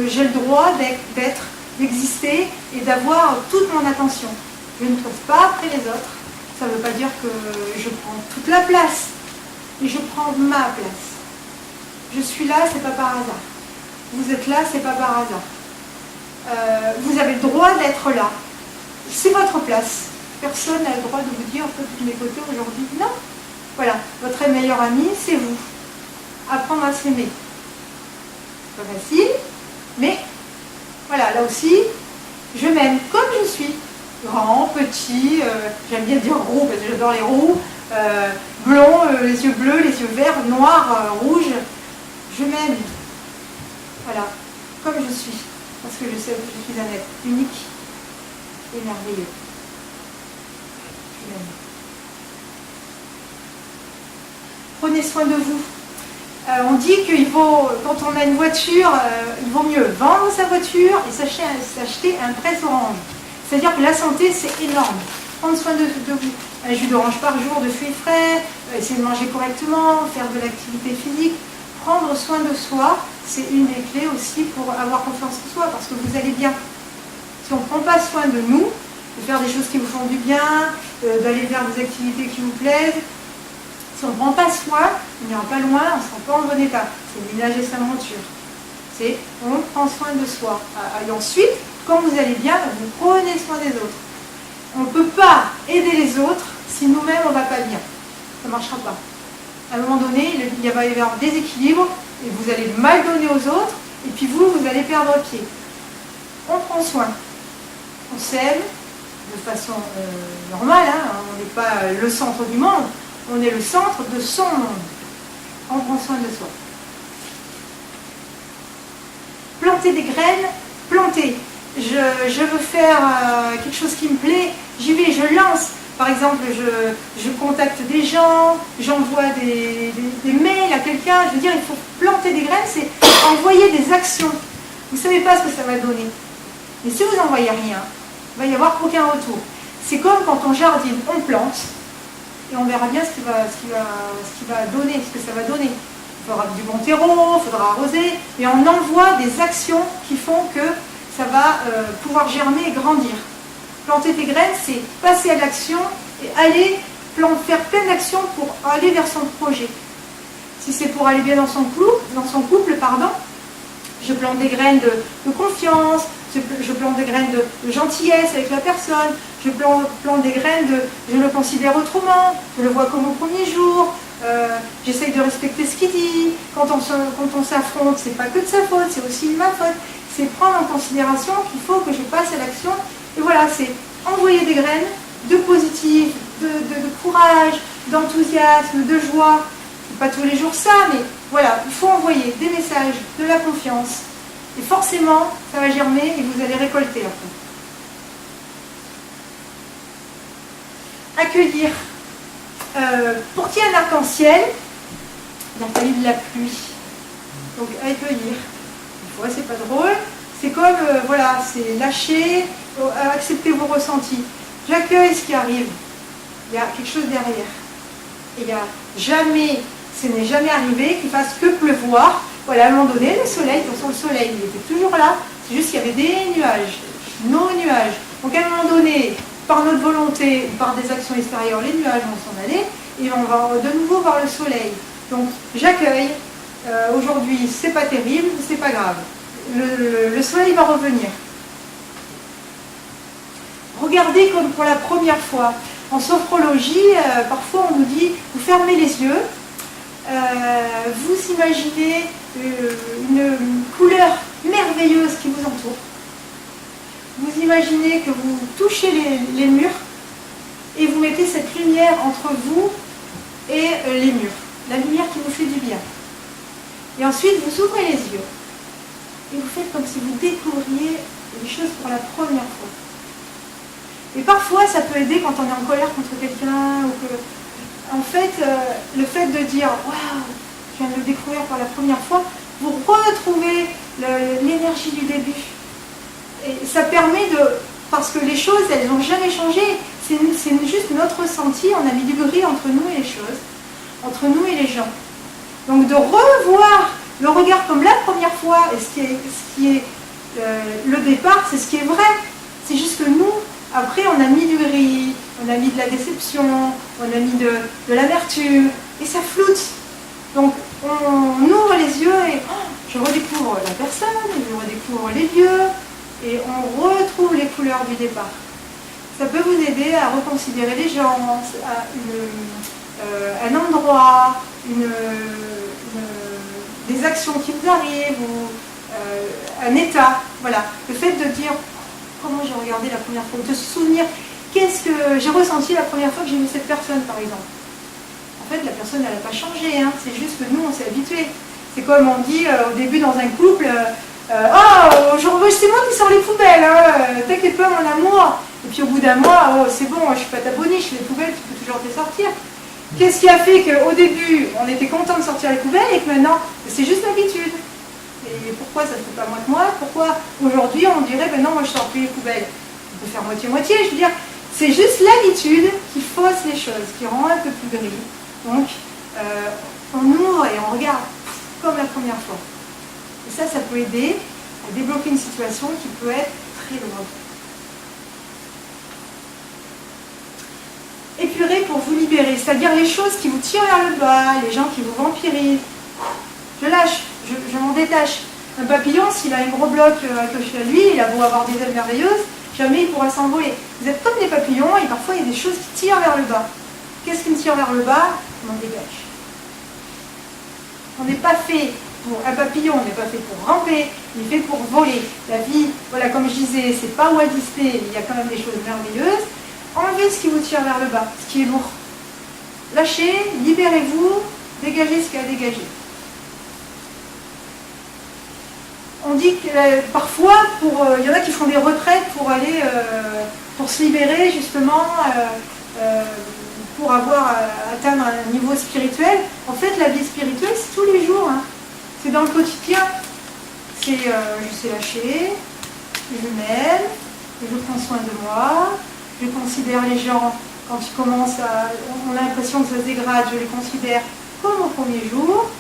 J'ai le droit d'être, d'exister et d'avoir toute mon attention. Je ne trouve pas après les autres. Ça ne veut pas dire que je prends toute la place. Mais je prends ma place. Je suis là, c'est pas par hasard. Vous êtes là, c'est pas par hasard. Vous avez le droit d'être là. C'est votre place. Personne n'a le droit de vous dire, de mes côtés aujourd'hui, non. Voilà, votre meilleur ami, c'est vous. Apprendre à s'aimer. Pas facile, mais voilà, là aussi, je m'aime comme je suis. Grand, petit, j'aime bien dire roux parce que j'adore les roux, blond, les yeux bleus, les yeux verts, noirs, rouges. Je m'aime. Voilà, comme je suis. Parce que je sais que je suis un être unique et merveilleux. Je m'aime. Prenez soin de vous. On dit qu'il faut, quand on a une voiture, il vaut mieux vendre sa voiture et s'acheter un presse orange. C'est-à-dire que la santé, c'est énorme. Prendre soin de vous. Un jus d'orange par jour, de fruits frais, essayer de manger correctement, faire de l'activité physique. Prendre soin de soi, c'est une des clés aussi pour avoir confiance en soi, parce que vous allez bien. Si on ne prend pas soin de nous, de faire des choses qui vous font du bien, d'aller faire des activités qui vous plaisent, si on ne prend pas soin, on n'ira pas loin, on ne sera pas en bon état. C'est ménager sa monture. C'est on prend soin de soi. Et ensuite, quand vous allez bien, vous prenez soin des autres. On ne peut pas aider les autres si nous-mêmes on ne va pas bien. Ça ne marchera pas. À un moment donné, il va y avoir des déséquilibre et vous allez mal donner aux autres et puis vous allez perdre pied. On prend soin. On s'aime de façon normale. On n'est pas le centre du monde. On est le centre de son monde. On prend soin de soi. Planter des graines, planter. Je veux faire quelque chose qui me plaît, j'y vais, je lance. Par exemple, je contacte des gens, j'envoie des mails à quelqu'un. Je veux dire, il faut planter des graines, c'est envoyer des actions. Vous ne savez pas ce que ça va donner. Mais si vous n'envoyez rien, il ne va y avoir aucun retour. C'est comme quand on jardine, on plante, et on verra bien ce qui va donner, ce que ça va donner. Il faudra du bon terreau, il faudra arroser, et on envoie des actions qui font que ça va pouvoir germer et grandir. Planter des graines, c'est passer à l'action et aller faire plein d'actions pour aller vers son projet. Si c'est pour aller bien dans son couple, je plante des graines de confiance, je plante des graines de gentillesse avec la personne, je plante des graines je le considère autrement, je le vois comme au premier jour, j'essaye de respecter ce qu'il dit. Quand on s'affronte, c'est pas que de sa faute, c'est aussi de ma faute. C'est prendre en considération qu'il faut que je passe à l'action. Et voilà, c'est envoyer des graines de positif, de courage, d'enthousiasme, de joie. C'est pas tous les jours ça, mais voilà, il faut envoyer des messages, de la confiance. Et forcément, ça va germer et vous allez récolter après. Accueillir. Pour qu'il y ait un arc-en-ciel, il a fallu de la pluie. Donc accueillir. Des fois, c'est pas drôle. C'est comme, voilà, c'est lâcher, accepter vos ressentis. J'accueille ce qui arrive. Il y a quelque chose derrière. Et il y a jamais, ce n'est jamais arrivé qu'il fasse que pleuvoir. Voilà, à un moment donné, le soleil, de toute façon, le soleil, il était toujours là. C'est juste qu'il y avait des nuages, nos nuages. Donc à un moment donné, par notre volonté, par des actions extérieures, les nuages vont s'en aller et on va de nouveau voir le soleil. Donc j'accueille. Aujourd'hui, c'est pas terrible, c'est pas grave. Le soleil va revenir. regardez comme pour la première fois. En sophrologie, parfois on nous dit, vous fermez les yeux, vous imaginez une couleur merveilleuse qui vous entoure. Vous imaginez que vous touchez les murs et vous mettez cette lumière entre vous et les murs. La lumière qui vous fait du bien. Et ensuite, vous ouvrez les yeux et vous faites comme si vous découvriez les choses pour la première fois. Et parfois, ça peut aider quand on est en colère contre quelqu'un ou que, en fait, le fait de dire « Waouh, je viens de le découvrir pour la première fois », vous retrouvez l'énergie du début. Et ça permet de... Parce que les choses, elles n'ont jamais changé. C'est juste notre ressenti. On a mis du gris entre nous et les choses, entre nous et les gens. Donc de revoir le regard comme la première fois, et ce qui est le départ, c'est ce qui est vrai. C'est juste que nous, après, on a mis du gris, on a mis de la déception, on a mis de l'amertume, et ça floute. Donc on ouvre les yeux et je redécouvre la personne, je redécouvre les lieux, et on retrouve les couleurs du départ. Ça peut vous aider à reconsidérer les gens, un endroit, des actions qui vous arrivent, ou un état. Voilà. Le fait de dire comment j'ai regardé la première fois, de se souvenir qu'est-ce que j'ai ressenti la première fois que j'ai vu cette personne, par exemple. En fait, la personne, elle n'a pas changé, hein. C'est juste que nous, on s'est habitués. C'est comme on dit au début dans un couple, oh, c'est moi qui sors les poubelles, hein. T'inquiète pas, mon amour. Et puis au bout d'un mois, oh, c'est bon, je suis pas ta boniche, les poubelles, tu peux toujours les sortir. Qu'est-ce qui a fait qu'au début, on était content de sortir les poubelles et que maintenant, c'est juste l'habitude. Et pourquoi ça ne fait pas moins que moi? Pourquoi aujourd'hui, on dirait, ben non, moi je sors plus les poubelles? On peut faire moitié-moitié, je veux dire, c'est juste l'habitude qui fausse les choses, qui rend un peu plus gris. Donc, on ouvre et on regarde comme la première fois. Et ça peut aider à débloquer une situation qui peut être très lourde. Épurer pour vous libérer, c'est-à-dire les choses qui vous tirent vers le bas, les gens qui vous vampirisent. Je lâche, je m'en détache. Un papillon, s'il a un gros bloc accroché à lui, il a beau avoir des ailes merveilleuses, jamais il pourra s'envoler. Vous êtes comme des papillons et parfois il y a des choses qui tirent vers le bas. Qu'est-ce qui me tire vers le bas? Je m'en dégage. On n'est pas fait pour un papillon, on n'est pas fait pour ramper, il est fait pour voler. La vie, voilà, comme je disais, c'est pas Walt Disney, il y a quand même des choses merveilleuses. Enlevez ce qui vous tire vers le bas, ce qui est lourd. Lâchez, libérez-vous, dégagez ce qu'il y a à dégager. On dit que parfois, il y en a qui font des retraites pour aller, pour se libérer justement, pour atteindre un niveau spirituel. En fait, la vie spirituelle, c'est tous les jours. Hein. C'est dans le quotidien. C'est je sais lâcher, je m'aime, je prends soin de moi. Je considère les gens, quand ils commencent on a l'impression que ça se dégrade, je les considère comme au premier jour.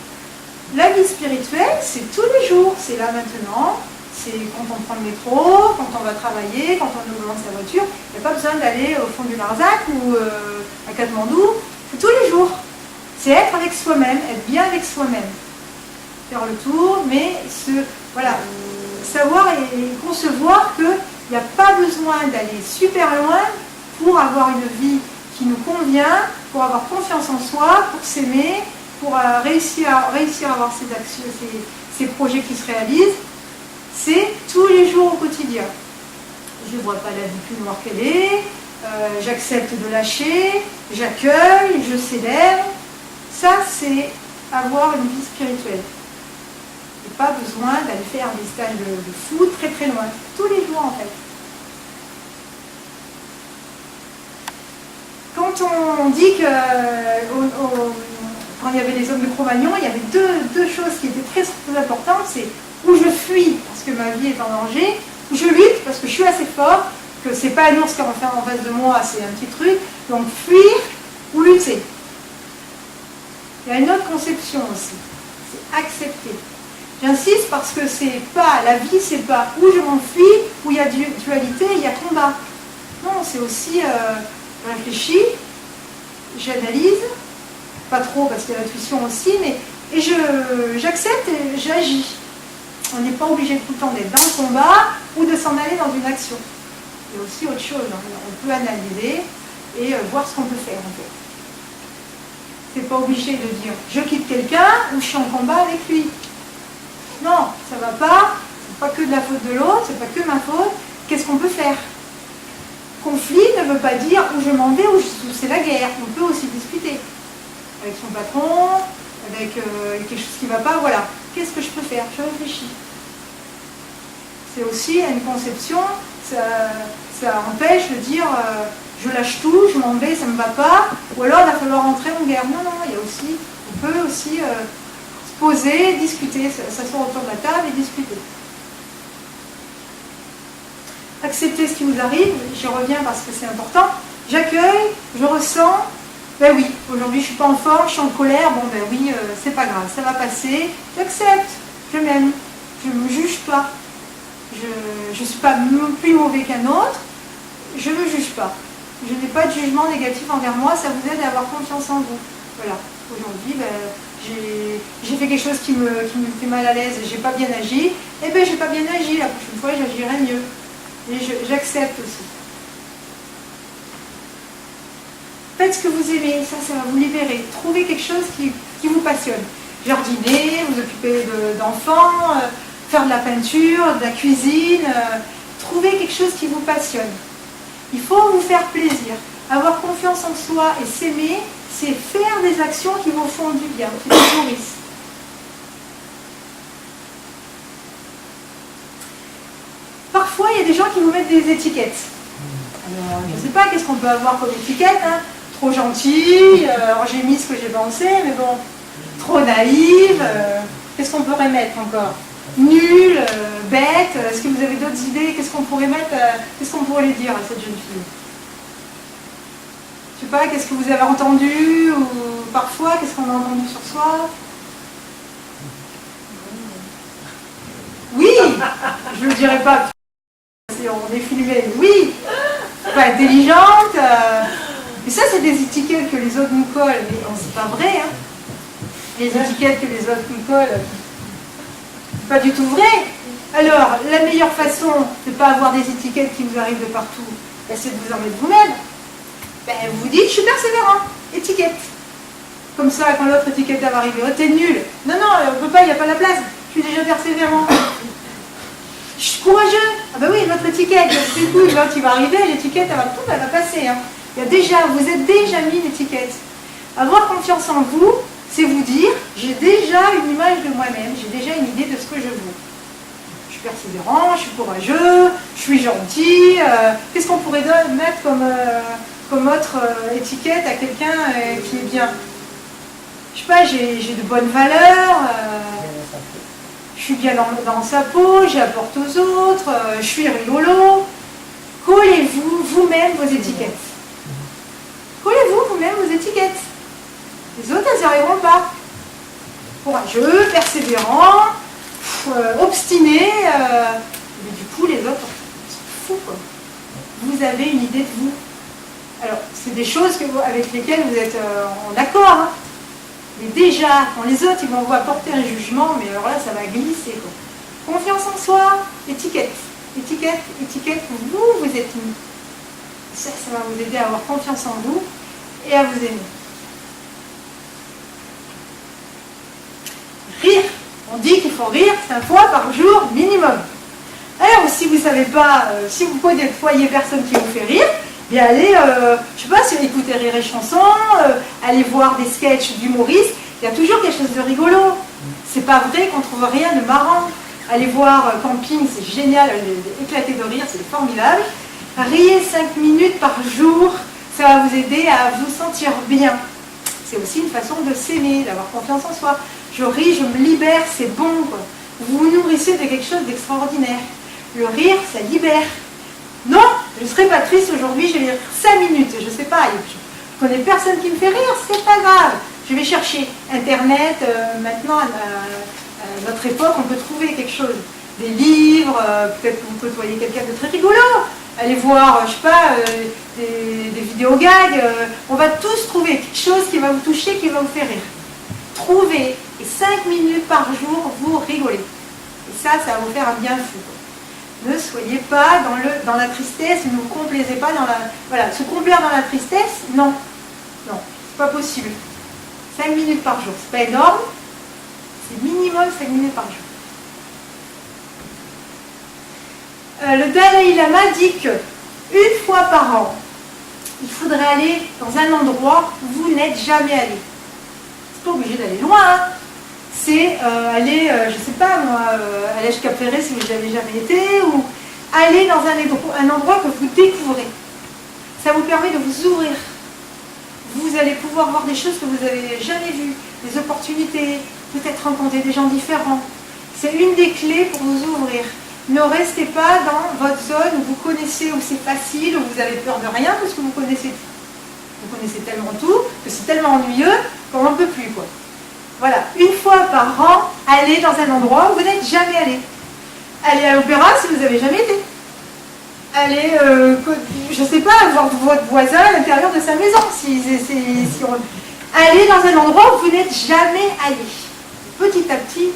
La vie spirituelle, c'est tous les jours, c'est là maintenant, c'est quand on prend le métro, quand on va travailler, quand on commence sa voiture, il n'y a pas besoin d'aller au fond du Larzac ou à Katmandou, c'est tous les jours. C'est être avec soi-même, être bien avec soi-même. Faire le tour, mais savoir et concevoir que il n'y a pas besoin d'aller super loin pour avoir une vie qui nous convient, pour avoir confiance en soi, pour s'aimer, pour réussir à avoir ces actions, ces projets qui se réalisent. C'est tous les jours au quotidien. Je ne vois pas la vie plus noire qu'elle est, j'accepte de lâcher, j'accueille, je célèbre. Ça, c'est avoir une vie spirituelle. Il n'y a pas besoin d'aller faire des stages de fou très très loin. Tous les jours en fait. Quand on dit que quand il y avait les hommes de Cro-Magnon, il y avait deux choses qui étaient très, très importantes, c'est où je fuis parce que ma vie est en danger, où je lutte parce que je suis assez fort, que c'est pas un ours qui va faire en face de moi, c'est un petit truc, donc fuir ou lutter. Il y a une autre conception aussi, c'est accepter. J'insiste parce que c'est pas, la vie c'est pas où je m'enfuis, où il y a dualité, il y a combat. Non, c'est aussi, je réfléchis, j'analyse, pas trop parce qu'il y a l'intuition aussi, mais et j'accepte et j'agis. On n'est pas obligé tout le temps d'être dans le combat ou de s'en aller dans une action. Il y a aussi autre chose, hein. On peut analyser et voir ce qu'on peut faire en fait. C'est pas obligé de dire je quitte quelqu'un ou je suis en combat avec lui. Non, ça va pas, c'est pas que de la faute de l'autre, c'est pas que ma faute. Qu'est-ce qu'on peut faire? Conflit ne veut pas dire où je m'en vais ou c'est la guerre. On peut aussi discuter avec son patron, avec quelque chose qui ne va pas, voilà. Qu'est-ce que je peux faire? Je réfléchis. C'est aussi une conception, ça empêche de dire je lâche tout, je m'en vais, ça ne me va pas, ou alors il va falloir entrer en guerre. Non, non, il y a aussi, on peut aussi se poser, discuter, s'asseoir autour de la table et discuter. Accepter ce qui vous arrive, j'y reviens parce que c'est important. J'accueille, je ressens, ben oui, aujourd'hui je ne suis pas en forme, je suis en colère, bon ben oui, c'est pas grave, ça va passer, j'accepte, je m'aime, je ne me juge pas, je ne suis pas plus mauvais qu'un autre, je ne me juge pas, je n'ai pas de jugement négatif envers moi, ça vous aide à avoir confiance en vous. Voilà, aujourd'hui ben, j'ai fait quelque chose qui me fait mal à l'aise et j'ai pas bien agi, et ben j'ai pas bien agi, la prochaine fois j'agirai mieux. Et j'accepte aussi. Faites ce que vous aimez, ça va vous libérer. Trouvez quelque chose qui vous passionne. Jardiner, vous occuper d'enfants, faire de la peinture, de la cuisine. Trouvez quelque chose qui vous passionne. Il faut vous faire plaisir. Avoir confiance en soi et s'aimer, c'est faire des actions qui vous font du bien, qui vous nourrissent. Parfois, il y a des gens qui vous mettent des étiquettes. Alors, je ne sais pas, qu'est-ce qu'on peut avoir comme étiquette, hein? Trop gentil, alors j'ai mis ce que j'ai pensé, mais bon, trop naïve, qu'est-ce qu'on pourrait mettre encore? Nul, bête, est-ce que vous avez d'autres idées? Qu'est-ce qu'on pourrait mettre, qu'est-ce qu'on pourrait lui dire à cette jeune fille? Je ne sais pas, qu'est-ce que vous avez entendu, ou parfois, qu'est-ce qu'on a entendu sur soi? Oui, je ne le dirai pas. On est filmé, oui, pas intelligente, mais ça c'est des étiquettes que les autres nous collent, mais c'est pas vrai, hein. Les étiquettes que les autres nous collent, c'est pas du tout vrai. Alors, la meilleure façon de ne pas avoir des étiquettes qui vous arrivent de partout, ben, c'est de vous en mettre vous-même. Ben, vous dites, je suis persévérant, étiquette. Comme ça, quand l'autre étiquette va arriver, oh t'es nul. Non, non, on peut pas, il n'y a pas la place, je suis déjà persévérant. Je suis courageux. Ah ben oui, notre étiquette, du coup, l'autre il va arriver, l'étiquette, elle va passer. Hein. Vous êtes déjà mis l'étiquette. Avoir confiance en vous, c'est vous dire, j'ai déjà une image de moi-même, j'ai déjà une idée de ce que je veux. Je suis persévérant, je suis courageux, je suis gentil. Qu'est-ce qu'on pourrait mettre comme autre étiquette à quelqu'un qui est bien? Je sais pas, j'ai de bonnes valeurs. Je suis bien dans sa peau, j'apporte aux autres, je suis rigolo. Collez-vous vous-même vos étiquettes. Collez-vous vous-même vos étiquettes. Les autres, elles n'y arriveront pas. Courageux, persévérant, obstiné. Mais du coup, les autres, ils s'en foutent, quoi. Vous avez une idée de vous. Alors, c'est des choses avec lesquelles vous êtes en accord, hein. Mais déjà, quand les autres ils vont vous apporter un jugement, mais alors là, ça va glisser, quoi. Confiance en soi, étiquette. Étiquette, étiquette, vous êtes mis. Ça va vous aider à avoir confiance en vous et à vous aimer. Rire. On dit qu'il faut rire 5 fois par jour minimum. Alors, si vous ne savez pas, si vous voyez personne qui vous fait rire, bien allez, je sais pas, si vous écoutez Rire et Chanson, allez voir des sketchs d'humoristes, il y a toujours quelque chose de rigolo. C'est pas vrai qu'on trouve rien de marrant. Allez voir Camping, c'est génial, éclater de rire, c'est formidable. Riez 5 minutes par jour, ça va vous aider à vous sentir bien. C'est aussi une façon de s'aimer, d'avoir confiance en soi. Je ris, je me libère, c'est bon, quoi. Vous vous nourrissez de quelque chose d'extraordinaire. Le rire, ça libère. Non, je ne serai pas triste aujourd'hui, je vais rire 5 minutes, je ne sais pas, je ne connais personne qui me fait rire, c'est pas grave. Je vais chercher Internet, maintenant à notre époque, on peut trouver quelque chose. Des livres, peut-être que vous côtoyez quelqu'un de très rigolo. Allez voir, je ne sais pas, des vidéos gags. On va tous trouver quelque chose qui va vous toucher, qui va vous faire rire. Trouvez, et 5 minutes par jour, vous rigolez. Et ça va vous faire un bien fou. Ne soyez pas dans la tristesse, ne vous complaisez pas dans la... Voilà, se complaire dans la tristesse, non. Non, c'est pas possible. 5 minutes par jour, c'est pas énorme, c'est minimum 5 minutes par jour. Le Dalai Lama dit que une fois par an, il faudrait aller dans un endroit où vous n'êtes jamais allé. C'est pas obligé d'aller loin, hein. C'est aller, je sais pas moi, aller jusqu'à Ferré si vous n'avez jamais été, ou aller dans un endroit que vous découvrez. Ça vous permet de vous ouvrir. Vous allez pouvoir voir des choses que vous n'avez jamais vues, des opportunités, peut-être rencontrer des gens différents. C'est une des clés pour vous ouvrir. Ne restez pas dans votre zone où vous connaissez, où c'est facile, où vous avez peur de rien, parce que vous connaissez tout. Vous connaissez tellement tout, que c'est tellement ennuyeux qu'on n'en peut plus, quoi. Voilà, une fois par an, allez dans un endroit où vous n'êtes jamais allé. Allez à l'opéra si vous n'avez jamais été. Allez, je ne sais pas, voir votre voisin à l'intérieur de sa maison. Allez dans un endroit où vous n'êtes jamais allé. Petit à petit,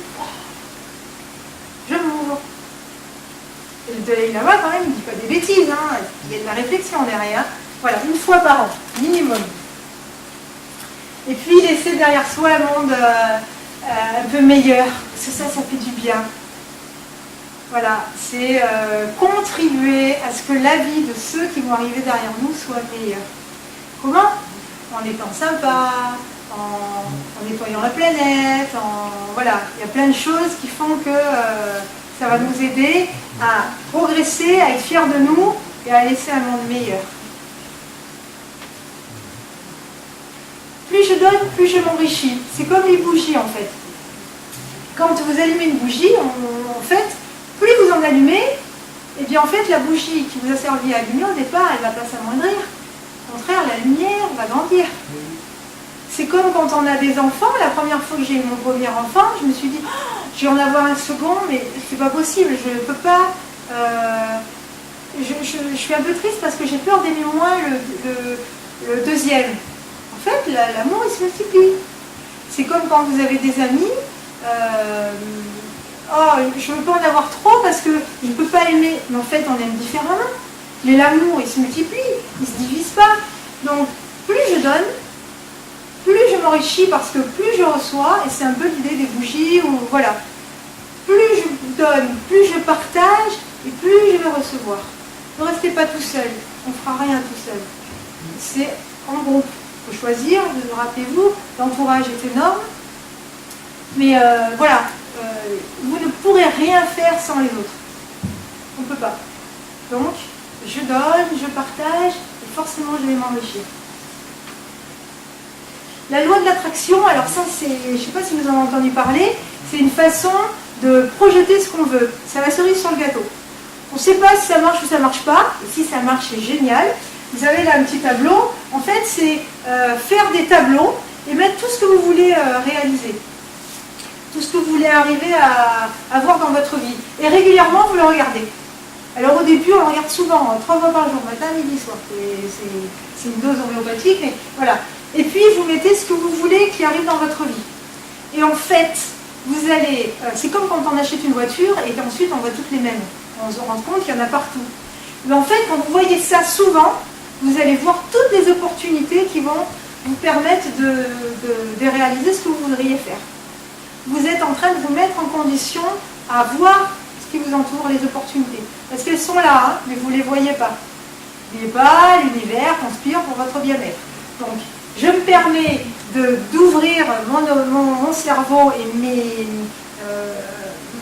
je m'ouvre. Et le Dalai Lama, quand même, il ne dit pas des bêtises, hein. Il y a de la réflexion derrière. Voilà, une fois par an, minimum. Et puis laisser derrière soi un monde un peu meilleur, parce que ça fait du bien. Voilà, c'est contribuer à ce que la vie de ceux qui vont arriver derrière nous soit meilleure. Comment? En étant sympa, en nettoyant la planète, voilà, il y a plein de choses qui font que ça va nous aider à progresser, à être fiers de nous et à laisser un monde meilleur. Plus je donne, plus je m'enrichis. C'est comme les bougies en fait. Quand vous allumez une bougie, en fait, plus vous en allumez, et bien en fait la bougie qui vous a servi à allumer au départ, elle ne va pas s'amoindrir. Au contraire, la lumière va grandir. C'est comme quand on a des enfants. La première fois que j'ai eu mon premier enfant, je me suis dit, oh, je vais en avoir un second, mais c'est pas possible, je ne peux pas... je suis un peu triste parce que j'ai peur d'aimer moins le deuxième. En fait, l'amour, il se multiplie. C'est comme quand vous avez des amis, oh, je ne veux pas en avoir trop parce que je ne peux pas aimer. Mais en fait, on aime différemment. Mais l'amour, il se multiplie, il ne se divise pas. Donc, plus je donne, plus je m'enrichis parce que plus je reçois, et c'est un peu l'idée des bougies, ou voilà. Plus je donne, plus je partage, et plus je vais recevoir. Ne restez pas tout seul, on ne fera rien tout seul. C'est en groupe. Il faut choisir, rappelez-vous, l'entourage est énorme, mais voilà, vous ne pourrez rien faire sans les autres. On ne peut pas. Donc, je donne, je partage, et forcément je vais m'enrichir. La loi de l'attraction, alors ça c'est, je ne sais pas si vous en avez entendu parler, c'est une façon de projeter ce qu'on veut. C'est la cerise sur le gâteau. On ne sait pas si ça marche ou ça ne marche pas, et si ça marche c'est génial. Vous avez là un petit tableau, en fait c'est faire des tableaux et mettre tout ce que vous voulez réaliser. Tout ce que vous voulez arriver à avoir dans votre vie. Et régulièrement vous le regardez. Alors au début on le regarde souvent, 3 fois par jour, matin, midi, soir. C'est une dose homéopathique, mais voilà. Et puis vous mettez ce que vous voulez qui arrive dans votre vie. Et en fait, vous allez, c'est comme quand on achète une voiture et qu'ensuite on voit toutes les mêmes. On se rend compte qu'il y en a partout. Mais en fait, quand vous voyez ça souvent, vous allez voir toutes les opportunités qui vont vous permettre de réaliser ce que vous voudriez faire. Vous êtes en train de vous mettre en condition à voir ce qui vous entoure, les opportunités. Parce qu'elles sont là, hein, mais vous ne les voyez pas. N'oubliez pas, l'univers conspire pour votre bien-être. Donc, je me permets d'ouvrir mon cerveau et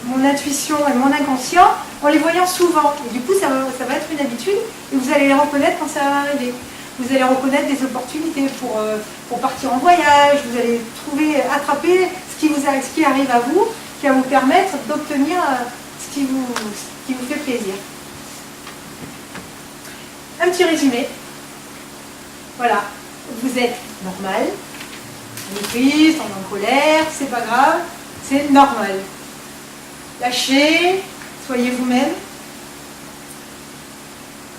mon intuition et mon inconscient en les voyant souvent. Et du coup, ça va être une habitude et vous allez les reconnaître quand ça va arriver. Vous allez reconnaître des opportunités pour partir en voyage, vous allez attraper ce qui arrive à vous, qui va vous permettre d'obtenir ce qui vous fait plaisir. Un petit résumé. Voilà, vous êtes normal, on est triste, on est en colère, c'est pas grave, c'est normal. Lâchez, soyez vous-même,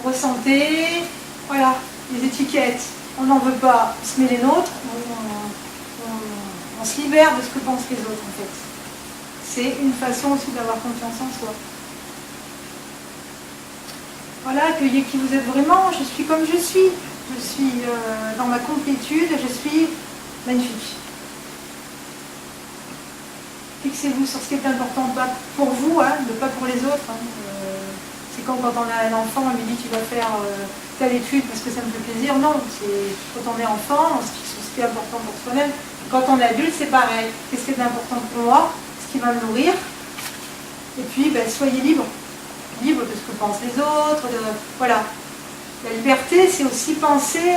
ressentez, voilà, les étiquettes, on n'en veut pas, on se met les nôtres, on se libère de ce que pensent les autres en fait. C'est une façon aussi d'avoir confiance en soi. Voilà, accueillez qui vous êtes vraiment. Je suis comme je suis. Je suis dans ma complétude. Je suis magnifique. Fixez-vous sur ce qui est important, pas pour vous, hein, mais pas pour les autres. Hein. C'est quand on a un enfant, on lui dit tu vas faire telle étude parce que ça me fait plaisir. Non, c'est quand on est enfant, on se fixe sur ce qui est important pour soi-même. Quand on est adulte, c'est pareil. Qu'est-ce qui est important pour moi? Ce qui va me nourrir. Et puis, ben, soyez libre. Libre de ce que pensent les autres. Voilà. La liberté, c'est aussi penser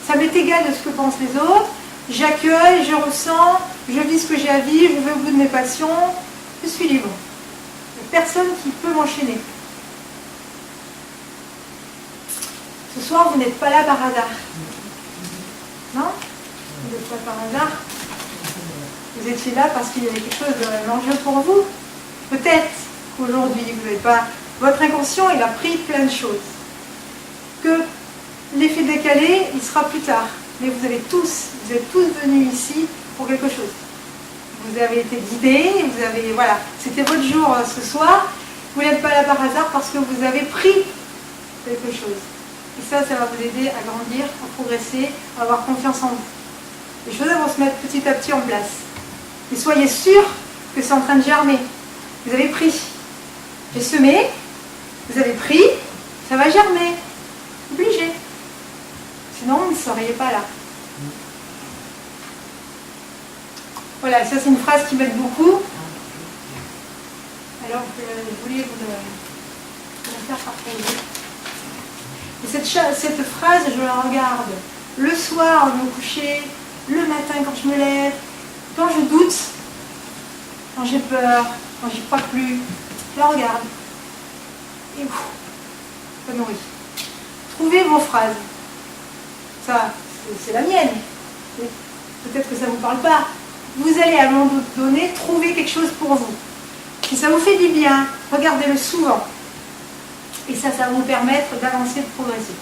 ça m'est égal de ce que pensent les autres. J'accueille, je ressens, je vis ce que j'ai à vivre, je vais au bout de mes passions. Je suis libre. Il n'y a personne qui peut m'enchaîner. Ce soir, vous n'êtes pas là par hasard. Non? Vous n'êtes pas par hasard. Vous étiez là parce qu'il y avait quelque chose d'enjeu pour vous. Peut-être qu'aujourd'hui, vous n'avez pas... Votre inconscient, il a pris plein de choses. Que l'effet décalé, il sera plus tard. Mais vous êtes tous venus ici pour quelque chose. Vous avez été guidés, vous avez... Voilà, c'était votre jour ce soir. Vous n'êtes pas là par hasard parce que vous avez pris quelque chose. Et ça va vous aider à grandir, à progresser, à avoir confiance en vous. Les choses vont se mettre petit à petit en place. Et soyez sûrs que c'est en train de germer. Vous avez pris. J'ai semé, vous avez pris, ça va germer. Obligé. Sinon, vous ne seriez pas là. Voilà, ça c'est une phrase qui m'aide beaucoup. Alors, je voulais vous la faire partager. Et cette phrase, je la regarde le soir au me coucher, le matin quand je me lève, quand je doute, quand j'ai peur, quand j'y crois plus, je la regarde. Et ça nourrit. Trouvez vos phrases. Ça, c'est la mienne. Peut-être que ça ne vous parle pas. Vous allez à un moment donné trouver quelque chose pour vous. Si ça vous fait du bien, regardez-le souvent. Et ça va vous permettre d'avancer, de progresser.